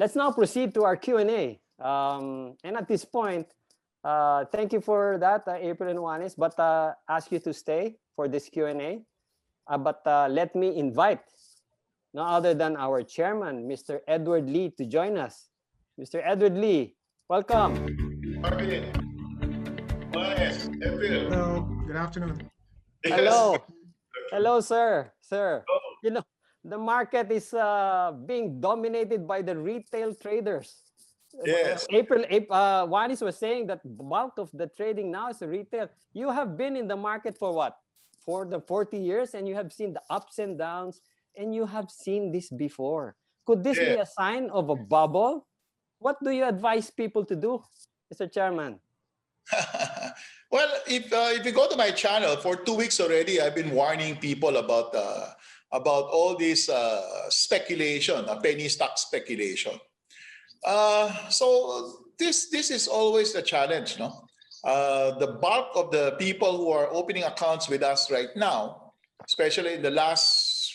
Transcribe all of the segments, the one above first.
let's now proceed to our Q&A. And at this point, thank you for that, April and Juanis, but ask you to stay for this Q&A. But let me invite no other than our chairman, Mr. Edward Lee, to join us. Mr. Edward Lee, welcome. Marvin, Juanis, April. Hello, good afternoon. Yes. Hello. Hello, sir. Sir, Oh. you know, the market is being dominated by the retail traders. Yes. Juanis was saying that the bulk of the trading now is retail. You have been in the market for what? For the 40 years, and you have seen the ups and downs, and you have seen this before. Could this be a sign of a bubble? What do you advise people to do, Mr. Chairman? Well, if you go to my channel for 2 weeks already, I've been warning people about all this speculation, penny stock speculation. So this is always the challenge, no? The bulk of the people who are opening accounts with us right now, especially in the last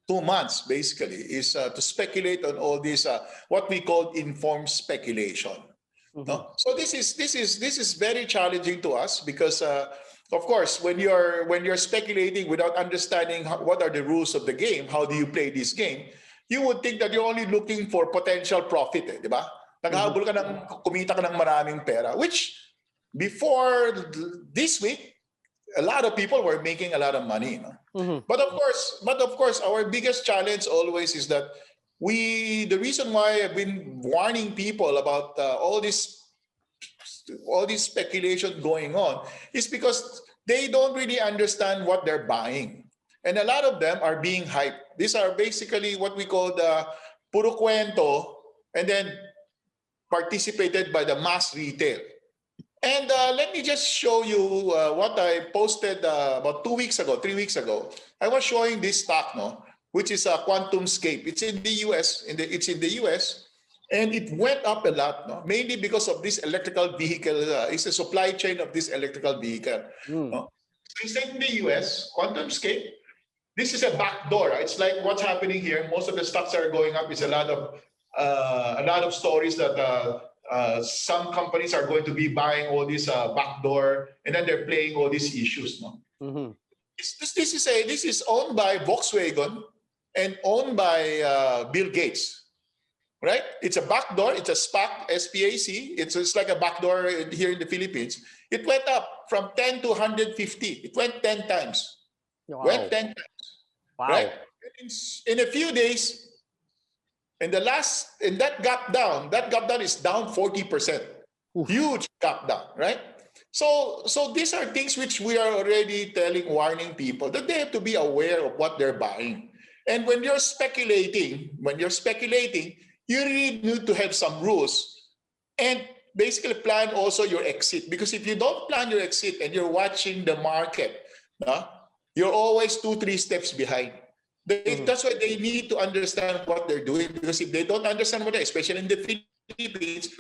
2 months, basically, is to speculate on all this what we call informed speculation. Mm-hmm. No? So this is very challenging to us because, of course, when you're speculating without understanding what are the rules of the game, how do you play this game, you would think that you're only looking for potential profit, di ba? Naghahabol ka ng kumita ka ng maraming pera, which before this week, a lot of people were making a lot of money. No? Mm-hmm. But of course, our biggest challenge always is that the reason why I've been warning people about all this speculation going on is because they don't really understand what they're buying. And a lot of them are being hyped. These are basically what we call the puro cuento and then participated by the mass retail. And let me just show you what I posted about 3 weeks ago. I was showing this stock, no, which is a QuantumScape. It's in the US. It's in the US, and it went up a lot, no? Mainly because of this electrical vehicle. It's a supply chain of this electrical vehicle. No? So it's in the US, QuantumScape. This is a backdoor. It's like what's happening here. Most of the stocks are going up. It's a lot of stories that some companies are going to be buying all this backdoor, and then they're playing all these issues. No? Mm-hmm. This is owned by Volkswagen and owned by Bill Gates, right? It's a backdoor. It's a SPAC, S-P-A-C. It's like a backdoor here in the Philippines. It went up from 10 to 150. It went 10 times. Wow. Went 10 times. Wow. Right? In a few days, and that gap down is down 40%. Oof. Huge gap down, right? So these are things which we are already warning people that they have to be aware of what they're buying. And when you're speculating, you really need to have some rules and basically plan also your exit. Because if you don't plan your exit and you're watching the market, you're always 2-3 steps behind. That's why they need to understand what they're doing. Because if they don't understand what they're, especially in the Philippines,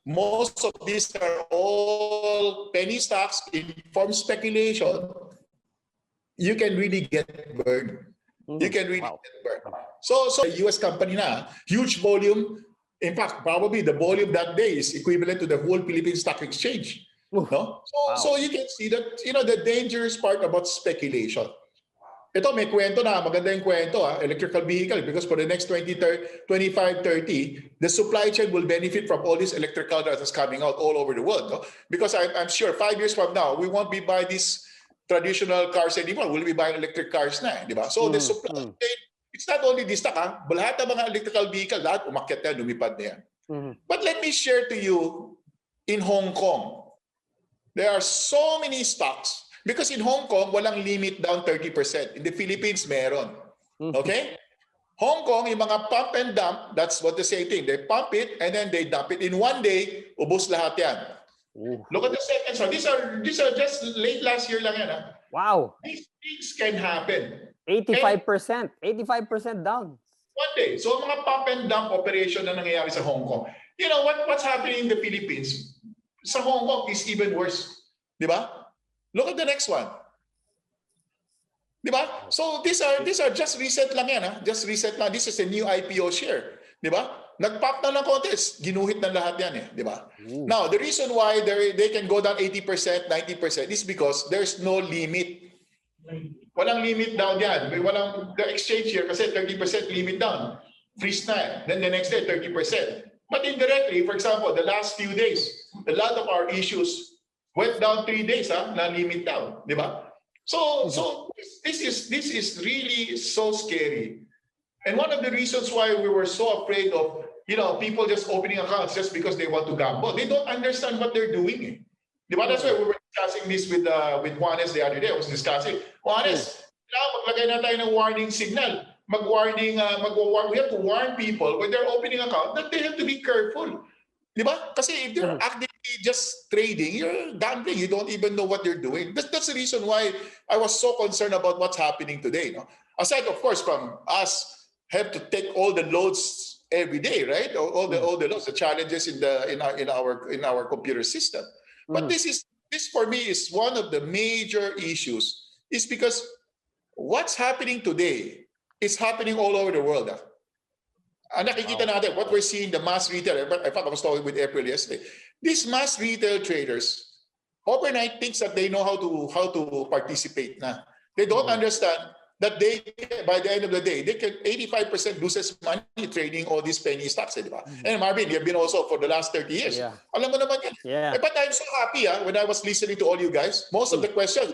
most of these are all penny stocks, informed speculation. You can really get burned. You can really get burned. So a US company na, huge volume. In fact, probably the volume that day is equivalent to the whole Philippine Stock Exchange. No? So you can see that, the dangerous part about speculation. Ito, may kwento na, maganda yung kwento, electrical vehicle, because for the next 25, 30, the supply chain will benefit from all this electrical that is coming out all over the world. No? Because I'm sure 5 years from now, we won't be buying these traditional cars anymore. We'll be buying electric cars na, di ba? So the supply chain, it's not only this stock, lahat ng mga electrical vehicle, lahat umakyat yan, lumipad na yan. But let me share to you, in Hong Kong, there are so many stocks. Because in Hong Kong, walang limit down 30%. In the Philippines, meron. Okay? Hong Kong, yung mga pump and dump, that's what the same thing. They pump it and then they dump it. In one day, ubos lahat yan. Look at the seconds. These are just late last year lang yan. Wow. These things can happen. 85%. 85% down. One day. So mga pump and dump operation na nangyayari sa Hong Kong. You know, what's happening in the Philippines, sa Hong Kong is even worse. Di ba? Look at the next one. Diba? So these are just recent lang yan. Just recent lang. This is a new IPO share. Diba? nag-pop na ng konti, ginuhit na lahat yan eh, di ba? Ooh. Now, the reason why they can go down 80%, 90% is because there's no limit. Walang limit down yan. Walang the exchange here kasi 30% limit down. Freeze na eh. Then the next day, 30%. But indirectly, for example, the last few days, a lot of our issues went down 3 days na limit down. Di ba? So this is really so scary. And one of the reasons why we were so afraid of people just opening accounts just because they want to gamble. They don't understand what they're doing. Eh. Diba? That's why we were discussing this with Juanis the other day. I was discussing, Juanis, maglagay na tayo ng warning signal. We have to warn people when they're opening account that they have to be careful. Diba? Kasi if they're actively just trading, you're gambling. You don't even know what they're doing. That's the reason why I was so concerned about what's happening today. No? Aside, of course, from us have to take all the loads every day, right? All the loads, the challenges in our computer system. But this for me is one of the major issues, is because what's happening today is happening all over the world. Nakikita natin what we're seeing, the mass retail. In fact, I was talking with April yesterday. These mass retail traders overnight thinks that they know how to participate na. They don't understand that they, by the end of the day, they can 85% loses money trading all these penny stocks, di ba? And Marvin, you've been also for the last 30 years. Yeah. Alam mo naman yan. Yeah. But I'm so happy when I was listening to all you guys. Most of the questions,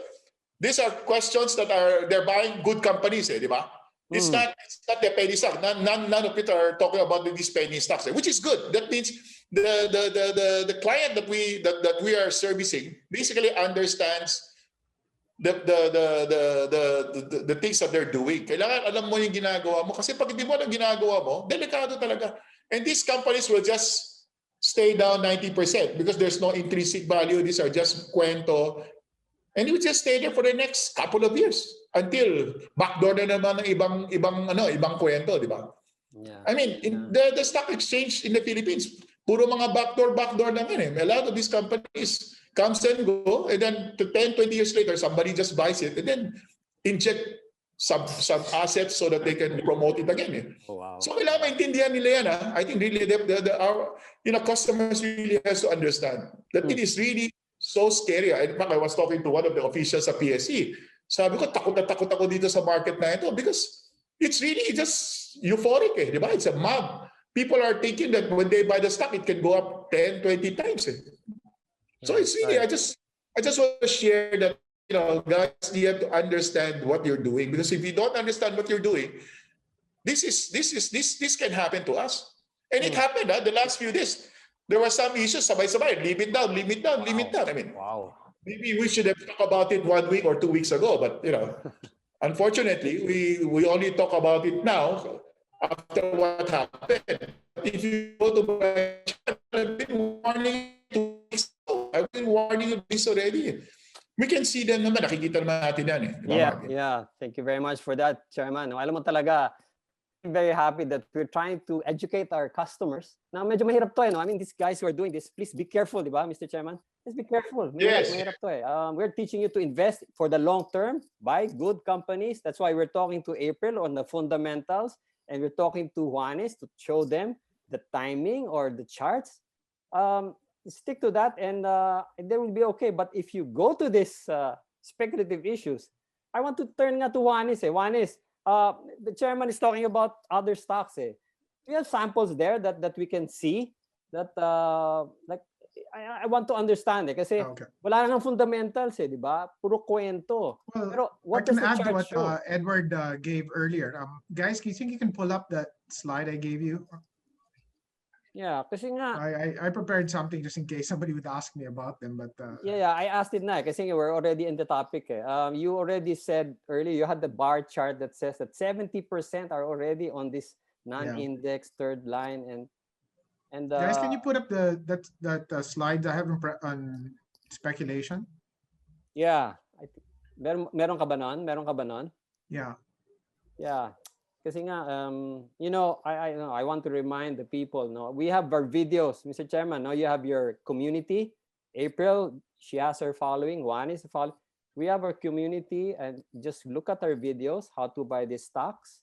these are questions that they're buying good companies, di ba? It's not the penny stock. None of it are talking about these penny stocks, which is good. That means the client that we are servicing basically understands the things that they're doing. Kailangan alam mo yung ginagawa mo kasi pag hindi mo alam ginagawa mo, delikado talaga. And these companies will just stay down 90% because there's no intrinsic value. These are just kwento. And it will just stay there for the next couple of years until backdoor na naman ng ibang kwento, di ba? Yeah. I mean, in the stock exchange in the Philippines, puro mga backdoor lang yan eh. A lot of these companies comes and go, and then 10, 20 years later, somebody just buys it and then inject some assets so that they can promote it again. Eh. Oh, wow. So kailangan maintindihan nila yan. I think really our customers really has to understand that it is really so scary. In fact, I was talking to one of the officials sa PSE. Sabi ko, takot na takot ako dito sa market na ito because it's really just euphoric. Eh, di ba? It's a mob. People are thinking that when they buy the stock, it can go up 10, 20 times. Eh. So it's really, I just want to share that, guys, you have to understand what you're doing, because if you don't understand what you're doing, this can happen to us. And it happened the last few days. There were some issues, sabay-sabay, limit down. I mean, maybe we should have talked about it 1 week or 2 weeks ago, but unfortunately, we only talk about it now after what happened. If you go to my channel, I've been warning you 2 weeks ago. I've been warning you this already. We can see them naman, nakikita naman natin yan eh. Yeah. Thank you very much for that, Chairman. Alam mo talaga, I'm very happy that we're trying to educate our customers. Now, medyo mahirap to eh, no? I mean, these guys who are doing this, please be careful, di ba, Mr. Chairman? Just be careful. Mahirap to eh. We're teaching you to invest for the long term, buy good companies. That's why we're talking to April on the fundamentals, and we're talking to Juanis to show them the timing or the charts. Stick to that, and they will be okay. But if you go to this speculative issues, I want to turn nga to Juanis. Juanis, the chairman is talking about other stocks. We have samples there that we can see that like I want to understand kasi wala nang fundamentals di ba? Puro kwento. Well, pero what I can does the add to chart what show? Edward gave earlier. Guys, do you think you can pull up that slide I gave you? Yeah, kasi nga I prepared something just in case somebody would ask me about them, but yeah, I asked it na kasi we're already in the topic. You already said earlier you had the bar chart that says that 70% are already on this non-index third line, and guys, can you put up that slide I have on speculation? Yeah, meron ka ba nun? Meron ka ba nun? Yeah. Kasi nga, I want to remind the people, we have our videos, Mr. Chairman, you have your community. April, she has her following, Juanis following. We have our community, and just look at our videos, how to buy these stocks.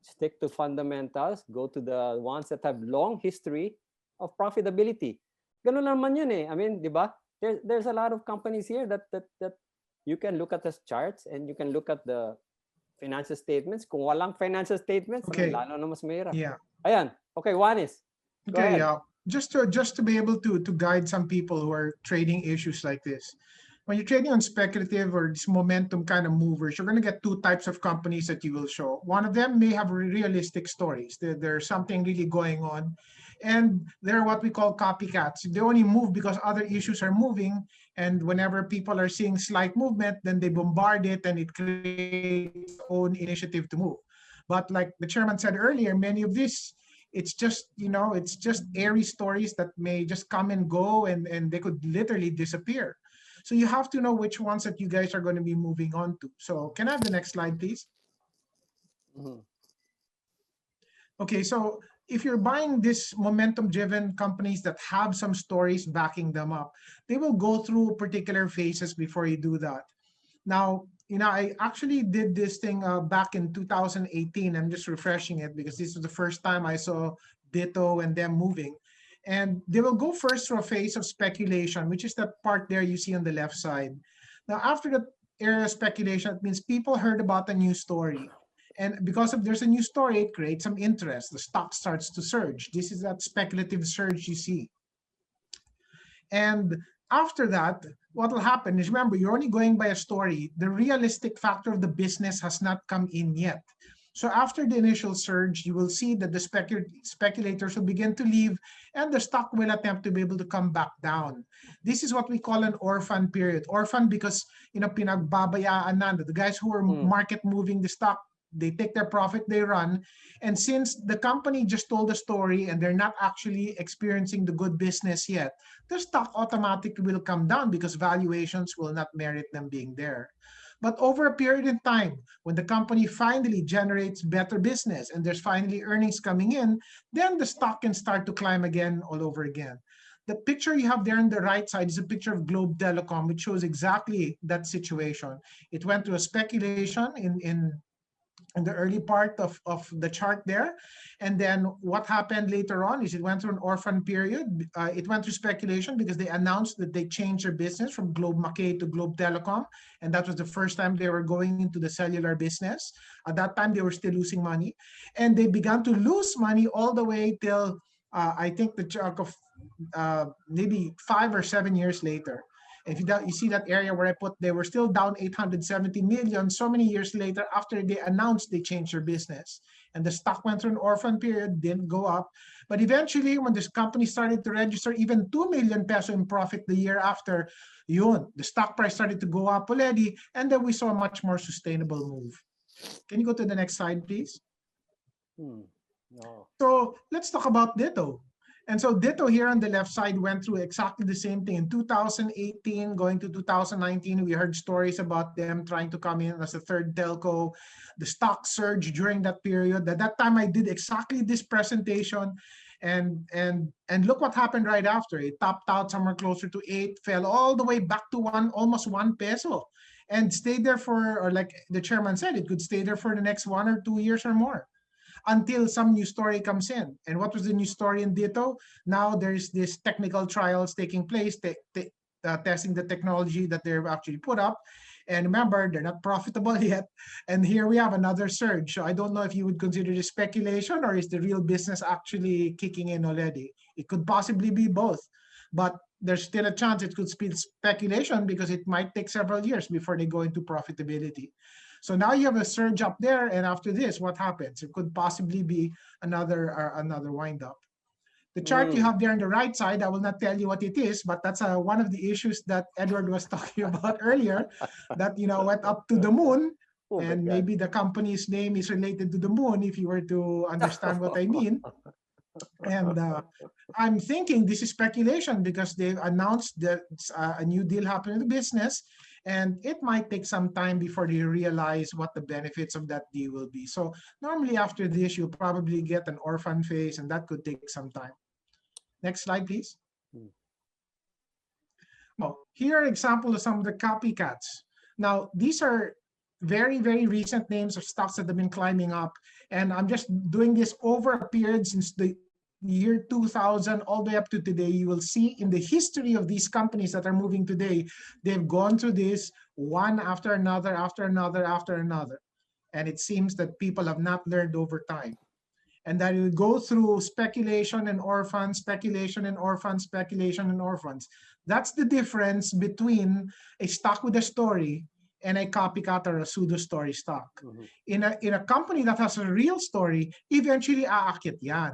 stick to fundamentals, go to the ones that have long history of profitability. Ganun naman yun eh. I mean, di ba? There's a lot of companies here that you can look at the charts and you can look at the financial statements. Kung walang financial statements, Okay. lalo na mas mahirap. Yeah. Ayan. Okay, Juanis. Go Okay, ahead. just to be able to guide some people who are trading issues like this. When you're trading on speculative or this momentum kind of movers, you're going to get two types of companies that you will show. One of them may have realistic stories. There's something really going on. And they're what we call copycats. They only move because other issues are moving. And whenever people are seeing slight movement, then they bombard it and it creates its own initiative to move. But like the chairman said earlier, many of these, it's just, it's just airy stories that may just come and go and they could literally disappear. So you have to know which ones that you guys are going to be moving on to. So can I have the next slide, please? Mhm. Okay, so if you're buying this momentum-driven companies that have some stories backing them up, they will go through particular phases before you do that. Now, I actually did this thing back in 2018. I'm just refreshing it because this was the first time I saw DITO and them moving. And they will go first through a phase of speculation, which is that part there you see on the left side. Now, after the area of speculation, it means people heard about a new story. And because of there's a new story, it creates some interest. The stock starts to surge. This is that speculative surge you see. And after that, what will happen is, remember, you're only going by a story. The realistic factor of the business has not come in yet. So after the initial surge, you will see that the speculators will begin to leave and the stock will attempt to be able to come back down. This is what we call an orphan period. Orphan because, pinagbabayaan na. The guys who are market moving the stock, they take their profit, they run. And since the company just told a story and they're not actually experiencing the good business yet, the stock automatically will come down because valuations will not merit them being there. But over a period in time, when the company finally generates better business and there's finally earnings coming in, then the stock can start to climb again all over again. The picture you have there on the right side is a picture of Globe Telecom, which shows exactly that situation. It went through a speculation in the early part of the chart there. And then what happened later on is it went through an orphan period. It went through speculation because they announced that they changed their business from Globe Mackay to Globe Telecom. And that was the first time they were going into the cellular business. At that time, they were still losing money. And they began to lose money all the way till, I think, the chunk of maybe 5 or 7 years later. If you see that area where I put, they were still down 870 million so many years later after they announced they changed their business. And the stock went through an orphan period, didn't go up. But eventually, when this company started to register even 2 million peso in profit the year after, the stock price started to go up already. And then we saw a much more sustainable move. Can you go to the next slide, please? No. So let's talk about DITO. And so DITO here on the left side went through exactly the same thing. In 2018, going to 2019, we heard stories about them trying to come in as a third telco. The stock surged during that period. At that time, I did exactly this presentation. And look what happened right after. It topped out somewhere closer to 8, fell all the way back to almost 1 peso. And stayed there for, or like the chairman said, it could stay there for the next 1 or 2 years or more, until some new story comes in. And what was the new story in DITO? Now there's this technical trials taking place, testing the technology that they've actually put up. And remember, they're not profitable yet. And here we have another surge. So I don't know if you would consider this speculation or is the real business actually kicking in already? It could possibly be both. But there's still a chance it could be speculation because it might take several years before they go into profitability. So now you have a surge up there, and after this, what happens? It could possibly be another wind up. The chart you have there on the right side, I will not tell you what it is, but that's one of the issues that Edward was talking about earlier, that went up to the moon, and maybe the company's name is related to the moon, if you were to understand what I mean. And I'm thinking this is speculation because they've announced that a new deal happened in the business, and it might take some time before they realize what the benefits of that deal will be. So normally after this, you'll probably get an orphan phase, and that could take some time. Next slide, please. Well, here are examples of some of the copycats. Now, these are very, very recent names of stocks that have been climbing up. And I'm just doing this over a period since the year 2000 all the way up to today. You will see in the history of these companies that are moving today, they've gone through this one after another, after another, after another. And it seems that people have not learned over time. And that you go through speculation and orphans, speculation and orphans, speculation and orphans. That's the difference between a stock with a story and a copycat or a pseudo story stock. In a company that has a real story, eventually aakyat yan.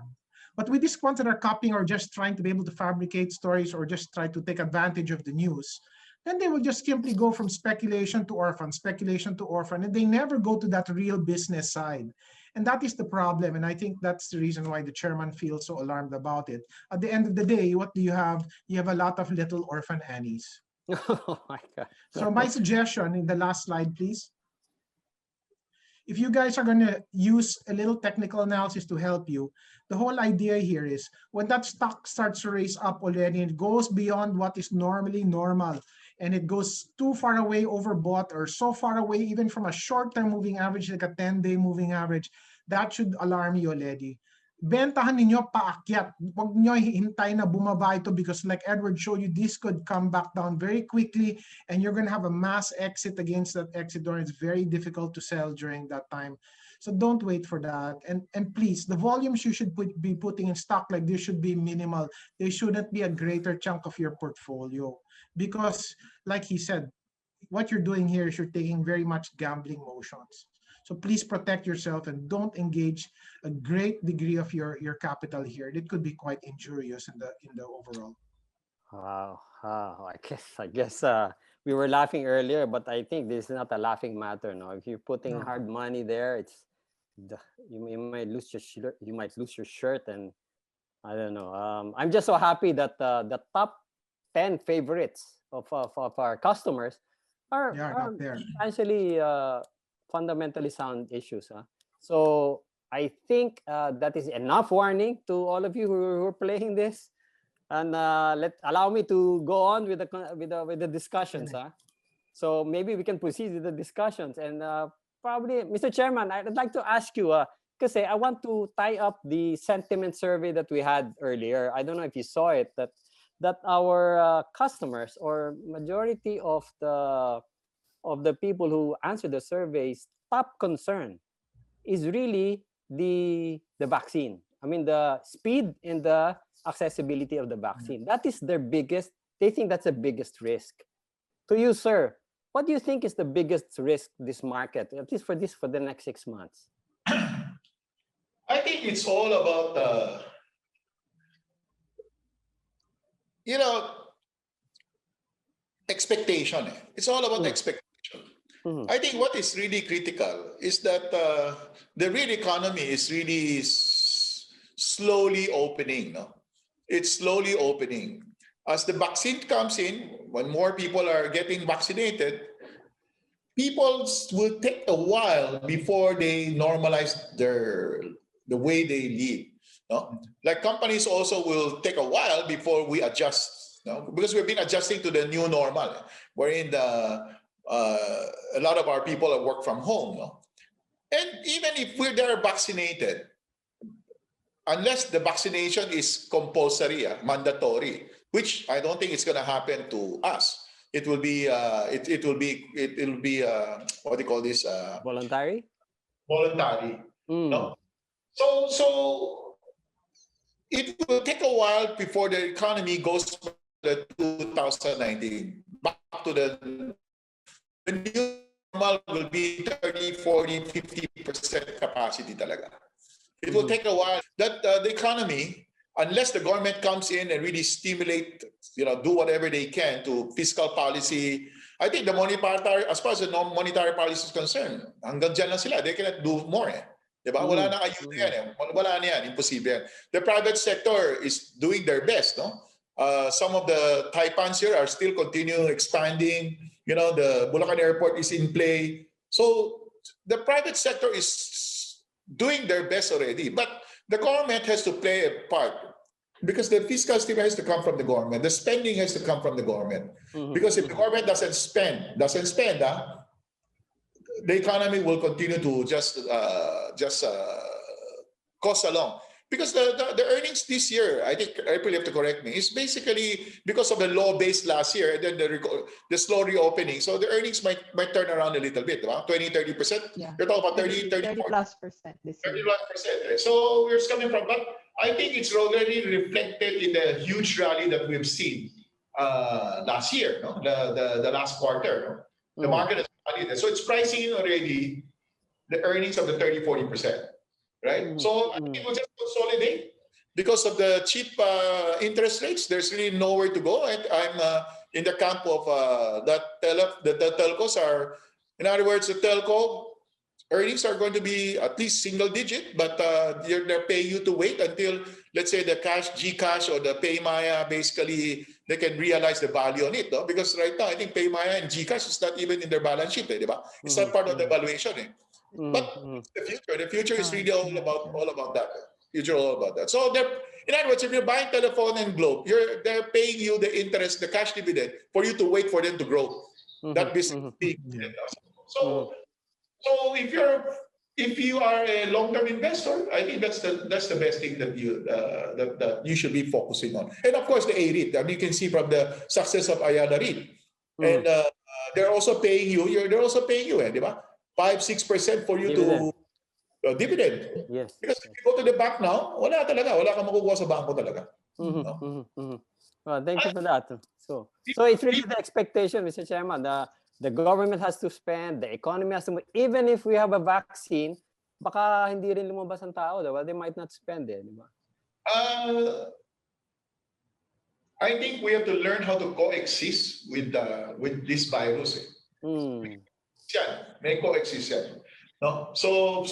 But with these ones that are copying or just trying to be able to fabricate stories or just try to take advantage of the news, then they will just simply go from speculation to orphan, speculation to orphan, and they never go to that real business side. And that is the problem. And I think that's the reason why the chairman feels so alarmed about it. At the end of the day, what do you have? You have a lot of little orphan Annies. Oh my God. So my suggestion in the last slide, please. If you guys are going to use a little technical analysis to help you, the whole idea here is when that stock starts to raise up already, it goes beyond what is normally normal, and it goes too far away overbought or so far away even from a short-term moving average like a 10-day moving average, that should alarm you already. Bentahan ninyo paakyat. Huwag nyo hihintay na bumaba ito because like Edward showed you, this could come back down very quickly and you're going to have a mass exit against that exit door. It's very difficult to sell during that time. So don't wait for that. And please, the volumes you should be putting in stock like this should be minimal. They shouldn't be a greater chunk of your portfolio because like he said, what you're doing here is you're taking very much gambling motions. So please protect yourself and don't engage a great degree of your capital here. It could be quite injurious in the overall. Wow. I guess we were laughing earlier, but I think this is not a laughing matter. No, if you're putting hard money there, you might lose your shirt. You might lose your shirt, and I don't know. I'm just so happy that the top 10 favorites of our customers are not there. essentially fundamentally sound issues. So I think that is enough warning to all of you who are playing this, and allow me to go on with the discussions. So maybe we can proceed with the discussions, and probably, Mr. Chairman, I'd like to ask you because I want to tie up the sentiment survey that we had earlier. I don't know if you saw it, that our customers or majority of the people who answered the survey's top concern is really the vaccine. I mean, the speed and the accessibility of the vaccine. That is their biggest, they think that's the biggest risk. To you, sir, what do you think is the biggest risk this market, at least for the next 6 months? I think it's all about, expectation. It's all about expectation. I think what is really critical is that the real economy is really slowly opening. No? It's slowly opening. As the vaccine comes in, when more people are getting vaccinated, people will take a while before they normalize the way they live. No? Like companies also will take a while before we adjust. No? Because we've been adjusting to the new normal, wherein a lot of our people have worked from home. No? And even if they're vaccinated, unless the vaccination is compulsory, mandatory, which I don't think it's going to happen to us. It will be what do you call this? Voluntary. Voluntary. No. So it will take a while before the economy goes to the 2019 back to the new normal will be 30, 40, 50% capacity talaga. It will take a while that the economy, unless the government comes in and really stimulate, do whatever they can to fiscal policy. I think the monetary, as far as the monetary policy is concerned, hanggang dyan lang sila. They cannot do more. Diba? Wala na ayuda yan. Wala na yan. Imposible. The private sector is doing their best. No? Some of the Taipans here are still continuing expanding. The Bulacan Airport is in play. So the private sector is doing their best already. But the government has to play a part because the fiscal stimulus has to come from the government. The spending has to come from the government. Because if the government doesn't spend, the economy will continue to just coast along. Because the earnings this year, I think April, you have to correct me, is basically because of the low base last year and then the slow reopening. So the earnings might turn around a little bit, right? 20-30%. Yeah. You're talking about 30 plus percent this year. 30+%. So we're coming from, but I think it's already reflected in the huge rally that we've seen last year, no? The last quarter. No? The market has rallied. So it's pricing in already the earnings of the 30-40%. Right? So I think it will just consolidate because of the cheap interest rates. There's really nowhere to go. And I'm in the camp of that the telcos are, in other words, the telco earnings are going to be at least single digit, but they're paying you to wait until, let's say, the cash, GCash or the PayMaya, basically, they can realize the value on it. No? Because right now, I think PayMaya and GCash is not even in their balance sheet. It's not part of the valuation. But the future is really all about that. Future all about that. So in other words, if you're buying Telephone and Globe, they're paying you the interest, the cash dividend, for you to wait for them to grow. That business big. So if you are a long-term investor, I think that's the best thing that you should be focusing on. And of course, the REIT. I mean, you can see from the success of Ayala REIT, and they're also paying you. They're also paying you, di ba? 5-6% for you Dividend. to dividend. Yes. Because if you go to the bank now, wala kang makukuha sa bangko talaga. No? Well, thank you for that. So it's really the expectation, Mr. Chairman. The government has to spend, the economy has to, even if we have a vaccine, baka hindi rin lumabas ang tao, well, they might not spend it, di ba? I think we have to learn how to coexist with this virus. May coexist yan. No? So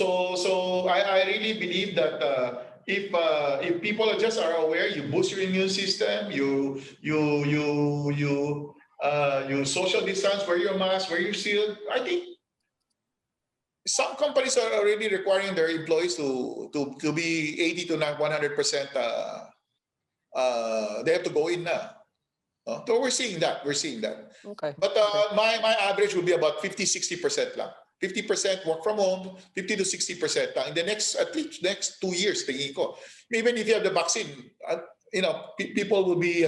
I really believe that if people just are aware, you boost your immune system, you social distance, wear your mask, wear your shield. I think some companies are already requiring their employees to be 80 to 100%. They have to go in now. So we're seeing that. Okay. But my average will be about 50-60% lang. 50% work from home, 50 to 60% lang. In the at least next 2 years, tingin ko. Even if you have the vaccine, people will be,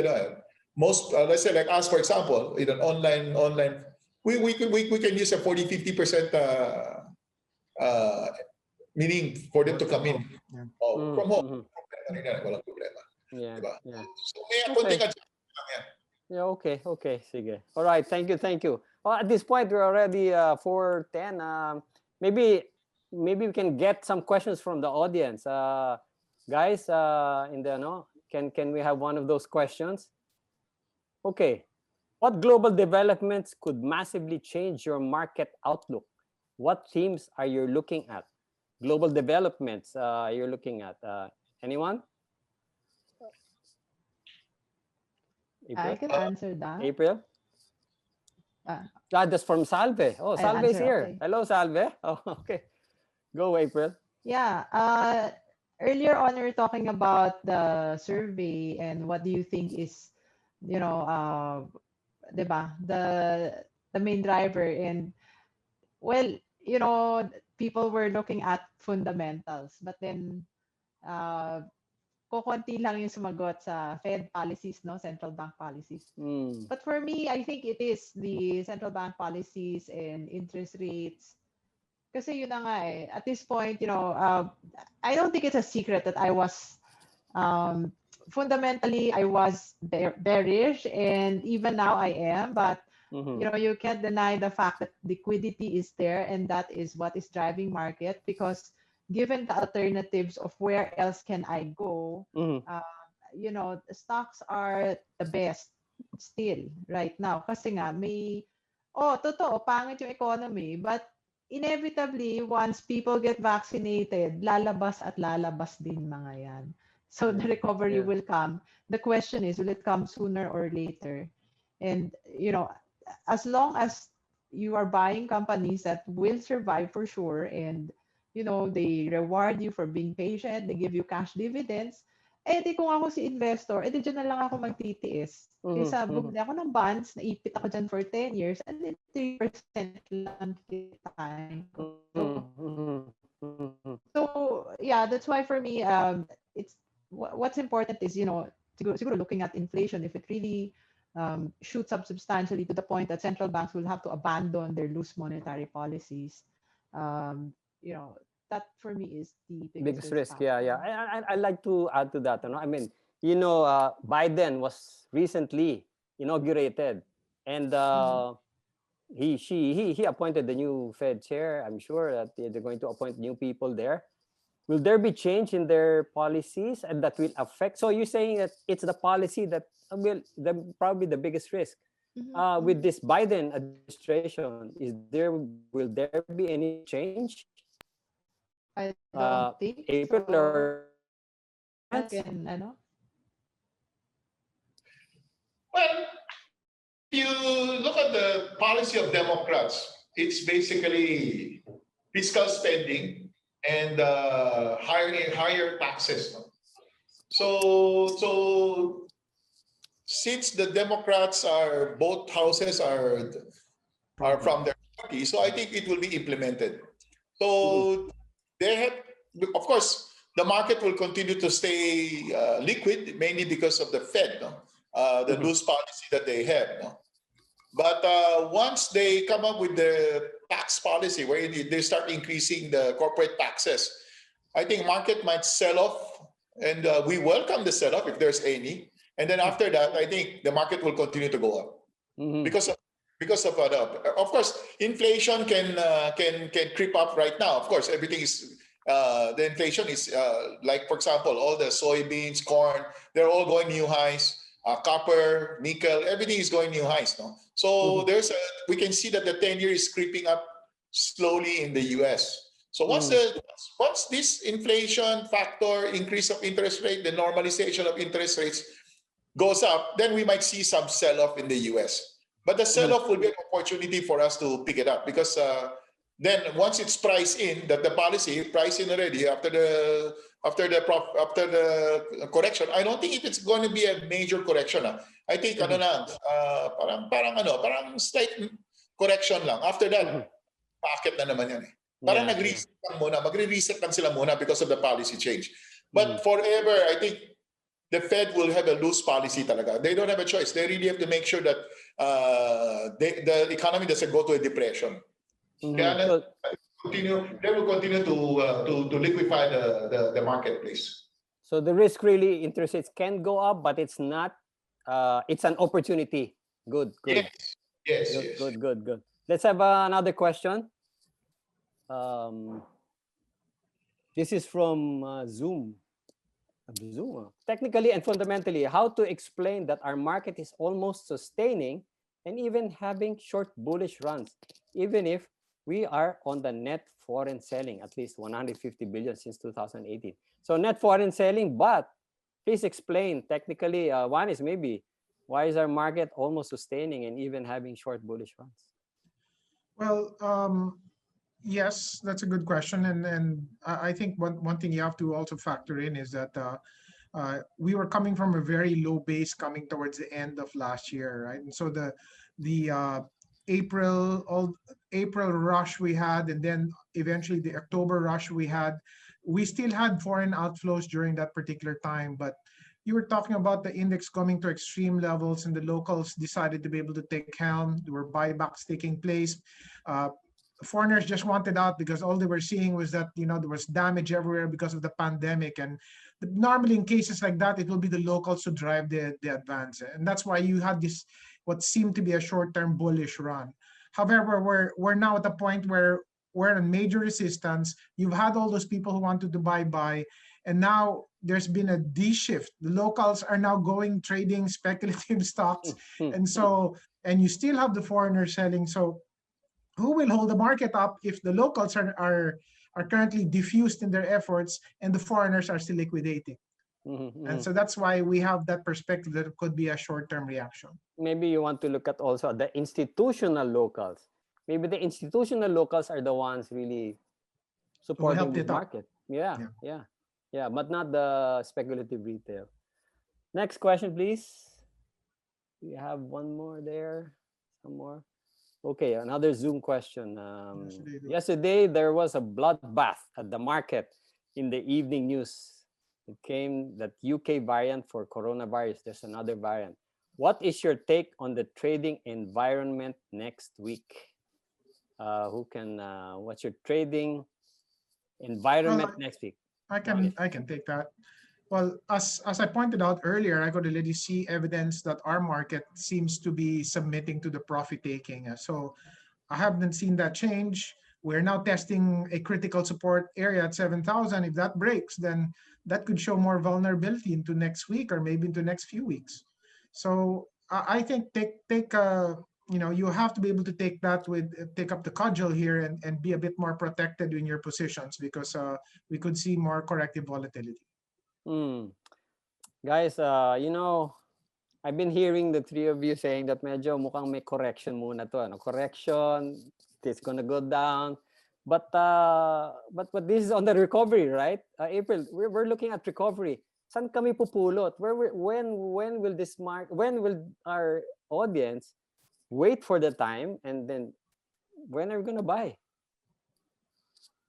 most, let's say like us, for example, in an online, we can use a 40-50%, meaning for them to come in from home. Walang problema. Yeah. Diba? Yeah. So may konting adjustment lang yan. Yeah, okay, sige. All right, thank you. Well, at this point, we're already 4:10. Maybe we can get some questions from the audience. Guys, can we have one of those questions? Okay. What global developments could massively change your market outlook? What themes are you looking at? Global developments you're looking at. Anyone? April? I can answer that. April? That's from Salve. Oh, Salve is here. Okay. Hello, Salve. Oh, okay. Go, April. Yeah. Earlier on, we were talking about the survey and what do you think is, diba, the main driver. And well, people were looking at fundamentals, but then kukunti lang yung sumagot sa Fed policies, no, central bank policies. But for me, I think it is the central bank policies and interest rates. Kasi yun na nga eh. At this point, I don't think it's a secret that I was fundamentally I was bearish, and even now I am. But you can't deny the fact that liquidity is there, and that is what is driving market. Because given the alternatives of where else can I go, the stocks are the best still right now. Kasi nga totoo, pangit yung economy, but inevitably, once people get vaccinated, lalabas at lalabas din mga yan. So the recovery will come. The question is, will it come sooner or later? And, as long as you are buying companies that will survive for sure, and they reward you for being patient, they give you cash dividends, Eh, di kung ako si investor, eh, di dyan na lang ako magtitiis. Kaysa bumili ako ng bonds, naipit ako dyan for 10 years, and then 3% lang kitain ko. So, yeah, that's why for me, it's what's important is, siguro looking at inflation, if it really shoots up substantially to the point that central banks will have to abandon their loose monetary policies, you know, that for me is the biggest biggest risk. Yeah, yeah. factor. I like to add to that. I mean, Biden was recently inaugurated, and he appointed the new Fed chair. I'm sure that they're going to appoint new people there. Will there be change in their policies and that will affect? So you're saying that it's the policy that probably the biggest risk with this Biden administration. Will there be any change? I don't think April so. or Again, Well, if you look at the policy of Democrats, it's basically fiscal spending and higher taxes. No? So since the Democrats are both houses are from their party, so I think it will be implemented. So they have, of course, the market will continue to stay liquid, mainly because of the Fed, no? The loose policy that they have. No? But once they come up with the tax policy where they start increasing the corporate taxes, I think market might sell off, and we welcome the sell-off if there's any. And then after that, I think the market will continue to go up because of course, inflation can creep up right now. Of course, everything is the inflation is like, for example, all the soybeans, corn, they're all going new highs. Copper, nickel, everything is going new highs. No, so we can see that the 10-year is creeping up slowly in the U.S. So once this inflation factor, increase of interest rate, the normalization of interest rates goes up, then we might see some sell-off in the U.S. But the sell-off will be an opportunity for us to pick it up because then once it's priced in, that the policy priced in already after the correction, I don't think if it's going to be a major correction. I think parang slight correction lang. After that, packet na naman yan eh. Parang nag-reset lang muna, magre-reset lang sila muna because of the policy change. But forever, I think the Fed will have a loose policy talaga. They don't have a choice. They really have to make sure that the economy doesn't go to a depression. Kaya they will continue to liquefy the marketplace. So the risk really, interest rates can go up, but it's not. It's an opportunity. Good. Yes. Good. Let's have another question. This is from Zoom. Technically and fundamentally, how to explain that our market is almost sustaining and even having short bullish runs, even if we are on the net foreign selling, at least 150 billion since 2018. So net foreign selling, but please explain technically, Juanis, maybe, why is our market almost sustaining and even having short bullish runs? Well, yes, that's a good question. And I think one thing you have to also factor in is that we were coming from a very low base coming towards the end of last year, right? And so the April rush we had, and then eventually the October rush we had, we still had foreign outflows during that particular time. But you were talking about the index coming to extreme levels, and the locals decided to be able to take helm. There were buybacks taking place. Foreigners just wanted out because all they were seeing was that there was damage everywhere because of the pandemic. And normally in cases like that, it will be the locals who drive the advance, and that's why you had this what seemed to be a short-term bullish run. However, we're now at a point where we're in major resistance. You've had all those people who wanted to buy, and now there's been a D-shift. The locals are now trading speculative stocks, and you still have the foreigners selling. So who will hold the market up if the locals are currently diffused in their efforts and the foreigners are still liquidating? And so that's why we have that perspective that it could be a short-term reaction. Maybe you want to look at also the institutional locals. Maybe the institutional locals are the ones really supporting the market. Yeah. Yeah, but not the speculative retail. Next question, please. We have one more there. Some more. Okay, another Zoom question. Yesterday, there was a bloodbath at the market in the evening news. It came that UK variant for coronavirus. There's another variant. What is your take on the trading environment next week? What's your trading environment next week? I can take that. Well, as I pointed out earlier, I could already see evidence that our market seems to be submitting to the profit taking. So I haven't seen that change. We're now testing a critical support area at 7,000. If that breaks, then that could show more vulnerability into next week or maybe into next few weeks. So I think you have to be able to take up the cudgel here and be a bit more protected in your positions, because we could see more corrective volatility. Guys, I've been hearing the three of you saying that medyo mukhang may correction muna to. Correction, it's gonna go down. But this is on the recovery, right? April, we're looking at recovery. Saan kami pupulot? When will our audience wait for the time, and then when are we gonna buy?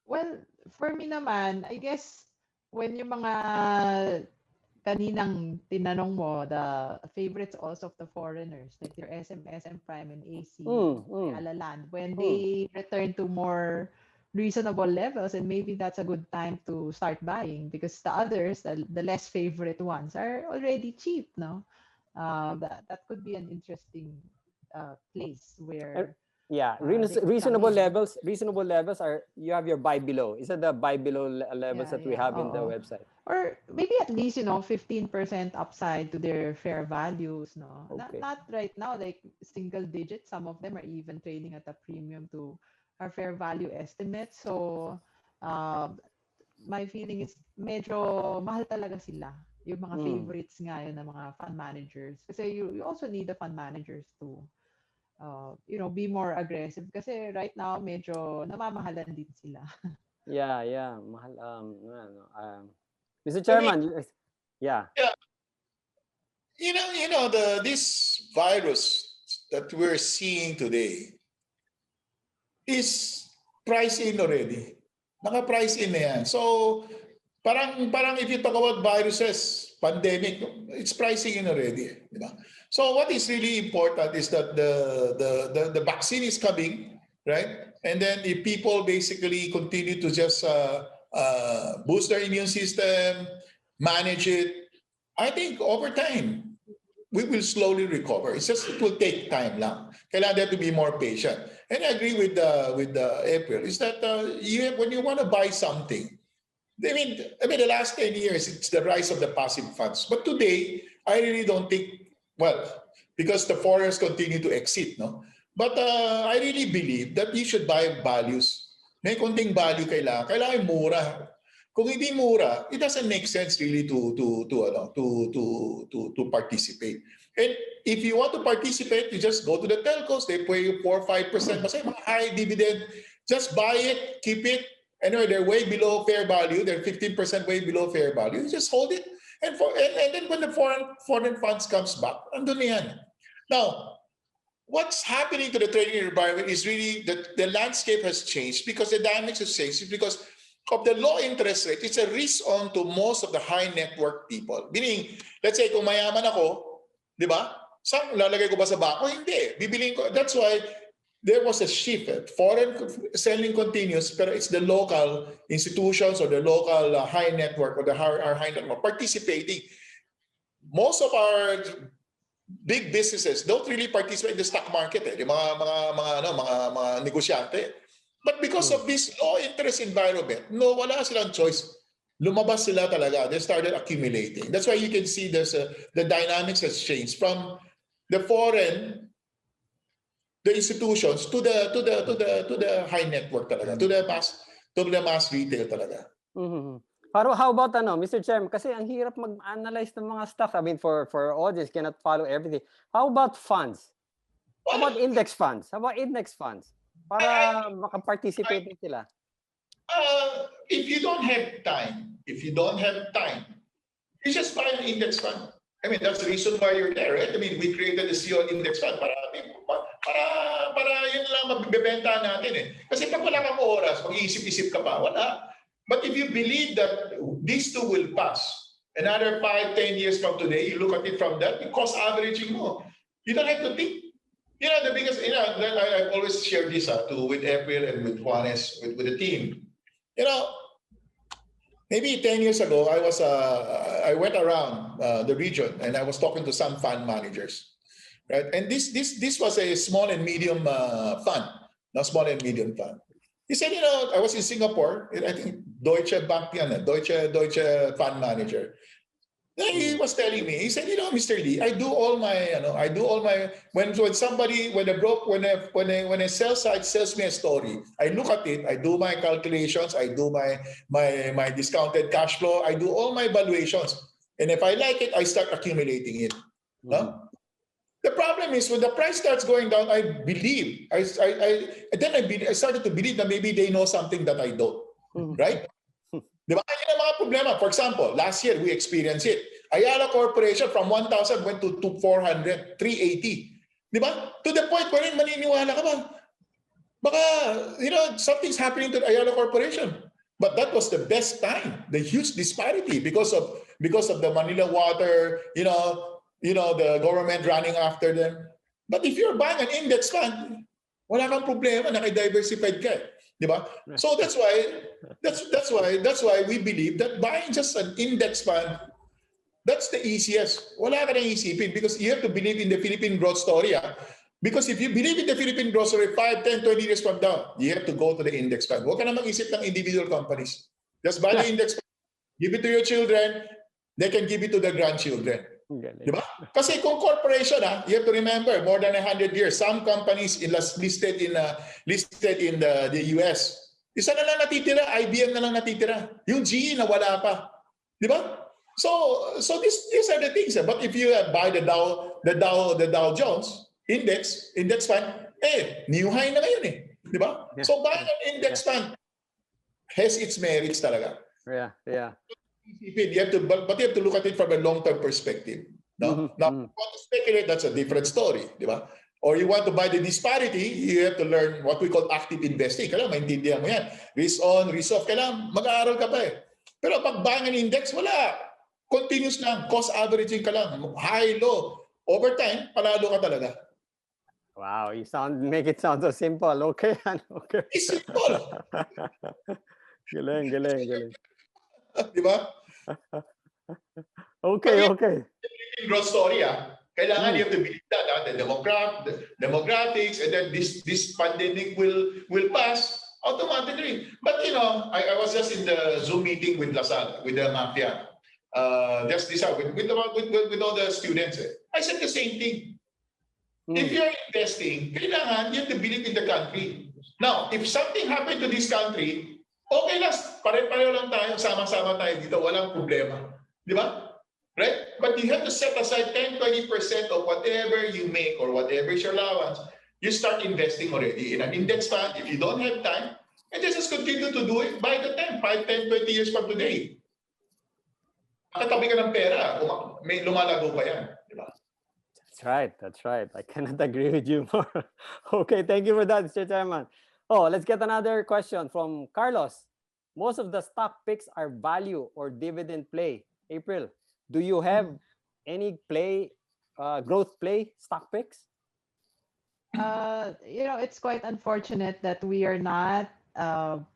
Well, for me naman, I guess when yung mga kaninang tinanong mo, the favorites also of the foreigners, like your SM Prime and AC, Alaland, when they return to more reasonable levels, and maybe that's a good time to start buying, because the others, the less favorite ones, are already cheap, no? That could be an interesting place where reasonable levels. Reasonable levels are, you have your buy below. Is that the buy below levels that we have in the website? Or maybe at least 15% upside to their fair values, no? Okay. Not right now, like single digit. Some of them are even trading at a premium to our fair value estimate. So my feeling is medyo mahal talaga sila. Yung mga favorites ngayon ng mga fund managers. Kasi you also need the fund managers to be more aggressive, kasi right now medyo namamahalan din sila. Yeah, mahal. Mr. Chairman, yeah. This virus that we're seeing today is priced in already. Naka-price in na yan. So parang if you talk about viruses, pandemic, it's pricing in already, di ba? So what is really important is that the vaccine is coming, right? And then if people basically continue to just boost their immune system, manage it, I think over time we will slowly recover. It's just, it will take time lang. Kailangan them to be more patient. And I agree with April, is that when you want to buy something, I mean, the last 10 years, it's the rise of the passive funds. But today, I really don't think, well, because the foreigners continue to exit, no? But I really believe that you should buy values. May konting value kailangan mura. Kung hindi mura, it doesn't make sense really to participate. And if you want to participate, you just go to the telcos. They pay you 4 or 5%. Basta mga high dividend. Just buy it, keep it. Anyway, they're way below fair value. They're 15% way below fair value. You just hold it. And then when the foreign funds comes back, andun na yan. Now, what's happening to the trading environment is really that the landscape has changed, because the dynamics has changed because of the low interest rate. It's a risk on to most of the high net worth people. Meaning, let's say kung mayaman ako, di ba? Saan lalagay ko ba sa bangko? Hindi. Bibiliin ko. That's why there was a shift. Foreign selling continues, but it's the local institutions or the local high network or our high network participating. Most of our big businesses don't really participate in the stock market. Yung mga negosyante. But because of this low interest environment, wala silang choice. Lumabas sila talaga. They started accumulating. That's why you can see the dynamics has changed from the foreign, the institutions to the high network talaga, to the mass retail talaga. Pero how about Mr. Chairman, kasi ang hirap mag-analyze ng mga stocks. I mean, for audience cannot follow everything. How about funds? How about index funds? Para makaparticipate din sila? If you don't have time, you just buy an index fund. I mean, that's the reason why you're there, right? I mean, we created the CO index fund para yun lang mabibenta natin eh. Kasi pag wala kang oras, mag-iisip-isip ka pa, wala. But if you believe that these two will pass, another 5, 10 years from today, you look at it from that, you cost averaging mo. You don't have to think. You know, the biggest, I've always shared this with April and with Juanis, with the team. You know, maybe 10 years ago, I went around the region and I was talking to some fund managers, right? And this was a small and medium fund, not small and medium fund. He said, I was in Singapore. I think Deutsche Bank, Deutsche Fund Manager. Then he was telling me, he said, Mr. Lee, I do all my, when a sell side sells me a story, I look at it, I do my calculations, I do my discounted cash flow, I do all my valuations. And if I like it, I start accumulating it. Mm-hmm. Huh? The problem is when the price starts going down, I started to believe that maybe they know something that I don't, right? Diba? Yun ang mga problema. For example, last year we experienced it. Ayala Corporation from 1,000 went to 400, 380. Diba? To the point wherein maniniwala ka ba? Baka, something's happening to Ayala Corporation. But that was the best time. The huge disparity because of the Manila Water, the government running after them. But if you're buying an index fund, wala kang problema, naka-diversified ka. Diba? So that's why we believe that buying just an index fund, that's the easiest. Wala ka nang isipin because you have to believe in the Philippine growth story. Because if you believe in the Philippine growth story 5, 10, 20 years from now, you have to go to the index fund. Huwag ka na mag-isip ng individual companies. Just buy the index fund, give it to your children, they can give it to their grandchildren. Diba? Kasi kung corporation, you have to remember, more than 100 years, some companies listed in the US, isa na lang natitira, IBM na lang natitira. Yung GE na wala pa. Diba? So these are the things. But if you buy the Dow Jones index fund, new high na ngayon eh. Diba? Yeah. So buying an index fund has its merits talaga. Yeah. You have to look at it from a long-term perspective. No? Now, if you want to speculate, that's a different story, di ba? Or you want to buy the disparity, you have to learn what we call active investing. Kailangan maintindihan mo yan. Risk on, risk off. Kailangan mag-aaral ka pa eh. Pero pag buying an index, wala. Continuous lang. Cost averaging ka lang. High, low. Over time, panalo ka talaga. Wow, you make it sound so simple. Okay. It's simple. Galing. Di ba? Okay. Growth story, kailangan you have to believe that the demographics and then this pandemic will pass automatically. But I was just in the Zoom meeting with Lasal, with the mafia, just this with all the students. I said the same thing. If you're investing, kailangan you have to believe in the country. Now, if something happened to this country, okay lang, pare-pareho lang tayo, sama-sama tayo dito, walang problema. Di ba? Right? But you have to set aside 10-20% of whatever you make or whatever is your allowance. You start investing already in an index fund. If you don't have time, and just continue to do it by the time, 5, 10, 20 years from today. Makatabi ka ng pera, may lumalago pa yan. Di ba? That's right. I cannot agree with you more. Okay, thank you for that, Mr. Chairman. Oh, let's get another question from Carlos. Most of the stock picks are value or dividend play. April, do you have any growth play stock picks? It's quite unfortunate that we are not, yun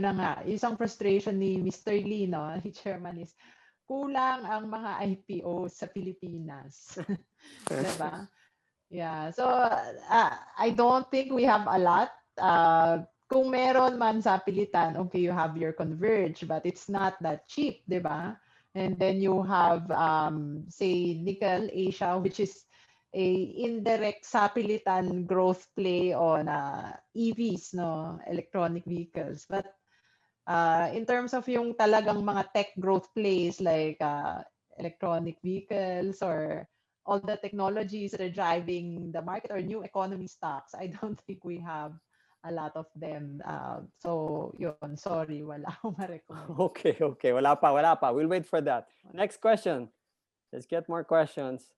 na nga, isang frustration ni Mr. Lee, ni Chairman is, kulang ang mga IPO sa Pilipinas. Diba? Yeah, so I don't think we have a lot. Kung meron man sa pilitan, okay, you have your Converge, but it's not that cheap, di ba? And then you have, say, Nickel Asia, which is a indirect sa pilitan growth play on EVs, electronic vehicles. But in terms of yung talagang mga tech growth plays like electronic vehicles or all the technologies that are driving the market or new economy stocks, I don't think we have a lot of them. So yun, sorry, wala akong ma-recommend. Okay. Wala pa. We'll wait for that. Next question. Let's get more questions.